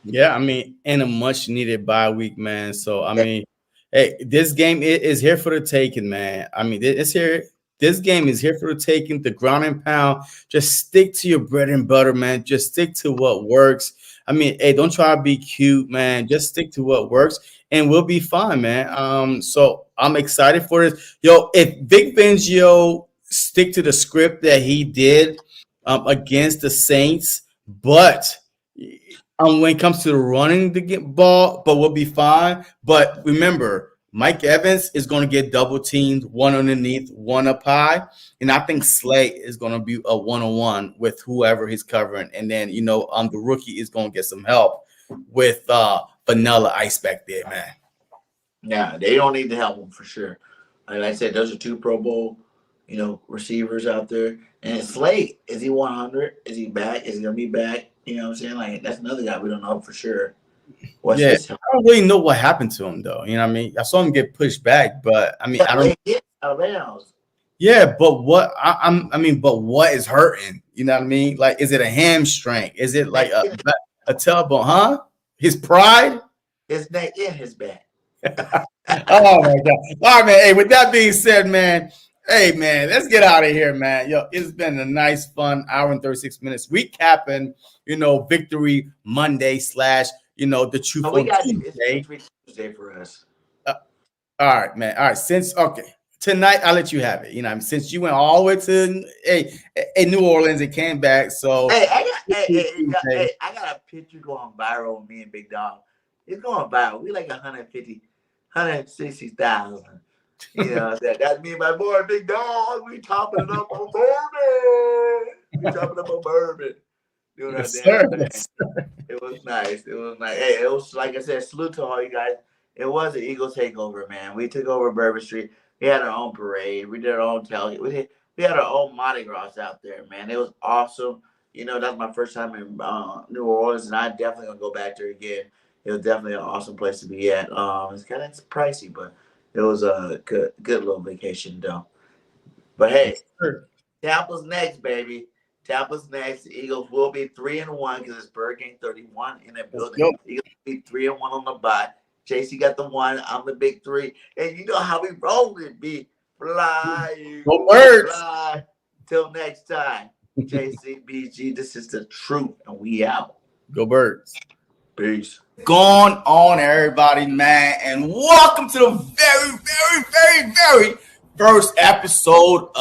Yeah, I mean, and a much needed bye week, man. So I mean, hey, this game is here for the taking, man. I mean, it's here. This game is here for the taking. The ground and pound. Just stick to your bread and butter, man. Just stick to what works. I mean, hey, don't try to be cute, man. Just stick to what works, and we'll be fine, man. So I'm excited for this. Yo, if Vic Fangio stick to the script that he did against the Saints, but when it comes to running the ball, but we'll be fine. But remember, Mike Evans is going to get double teamed, one underneath, one up high. And I think Slay is going to be a one-on-one with whoever he's covering. And then, the rookie is going to get some help with Vanilla Ice back there, man. Yeah, they don't need to help him for sure. Like I said, those are 2 Pro Bowl, receivers out there. And Slay, is he 100? Is he back? Is he going to be back? You know what I'm saying? Like, that's another guy we don't know for sure. I don't really know what happened to him, though. You know what I mean? I saw him get pushed back, but I mean, I don't. Yeah, but what? But what is hurting? You know what I mean? Like, is it a hamstring? Is it like a tailbone? Huh? His pride? His neck and his back. Oh my God! All right, man. Hey, with that being said, man. Hey, man, let's get out of here, man. Yo, it's been a nice, fun hour and 36 minutes recapping, Victory Monday / the Truth on Tuesday. It's Tuesday for us. All right, man. All right, tonight, I'll let you have it. Since you went all the way to New Orleans and came back, so hey, I got a picture going viral with me and Big Dog. It's going viral. We like 160,000. That's me and my boy Big Dog. We chopping it up on bourbon. Doing our damn thing. It was nice. Hey, it was, like I said, salute to all you guys. It was an Eagle takeover, man. We took over Bourbon Street. We had our own parade. We did our own tailgate. We had our own Mardi Gras out there, man. It was awesome. That's my first time in New Orleans, and I definitely gonna go back there again. It was definitely an awesome place to be at. It's kind of pricey, but it was a good little vacation, though. But hey, Tampa's next, baby. Tampa's next. The Eagles will be 3-1 because it's Birdgang 31 in that building. Eagles will be 3-1 on the bye. JC got the 1. I'm the big 3. And you know how we roll it, be fly. Go Birds. Fly. Till next time. JC, BG, this is the truth, and we out. Go Birds. Peace. Going on, everybody, man, and welcome to the very, very, very, very first episode of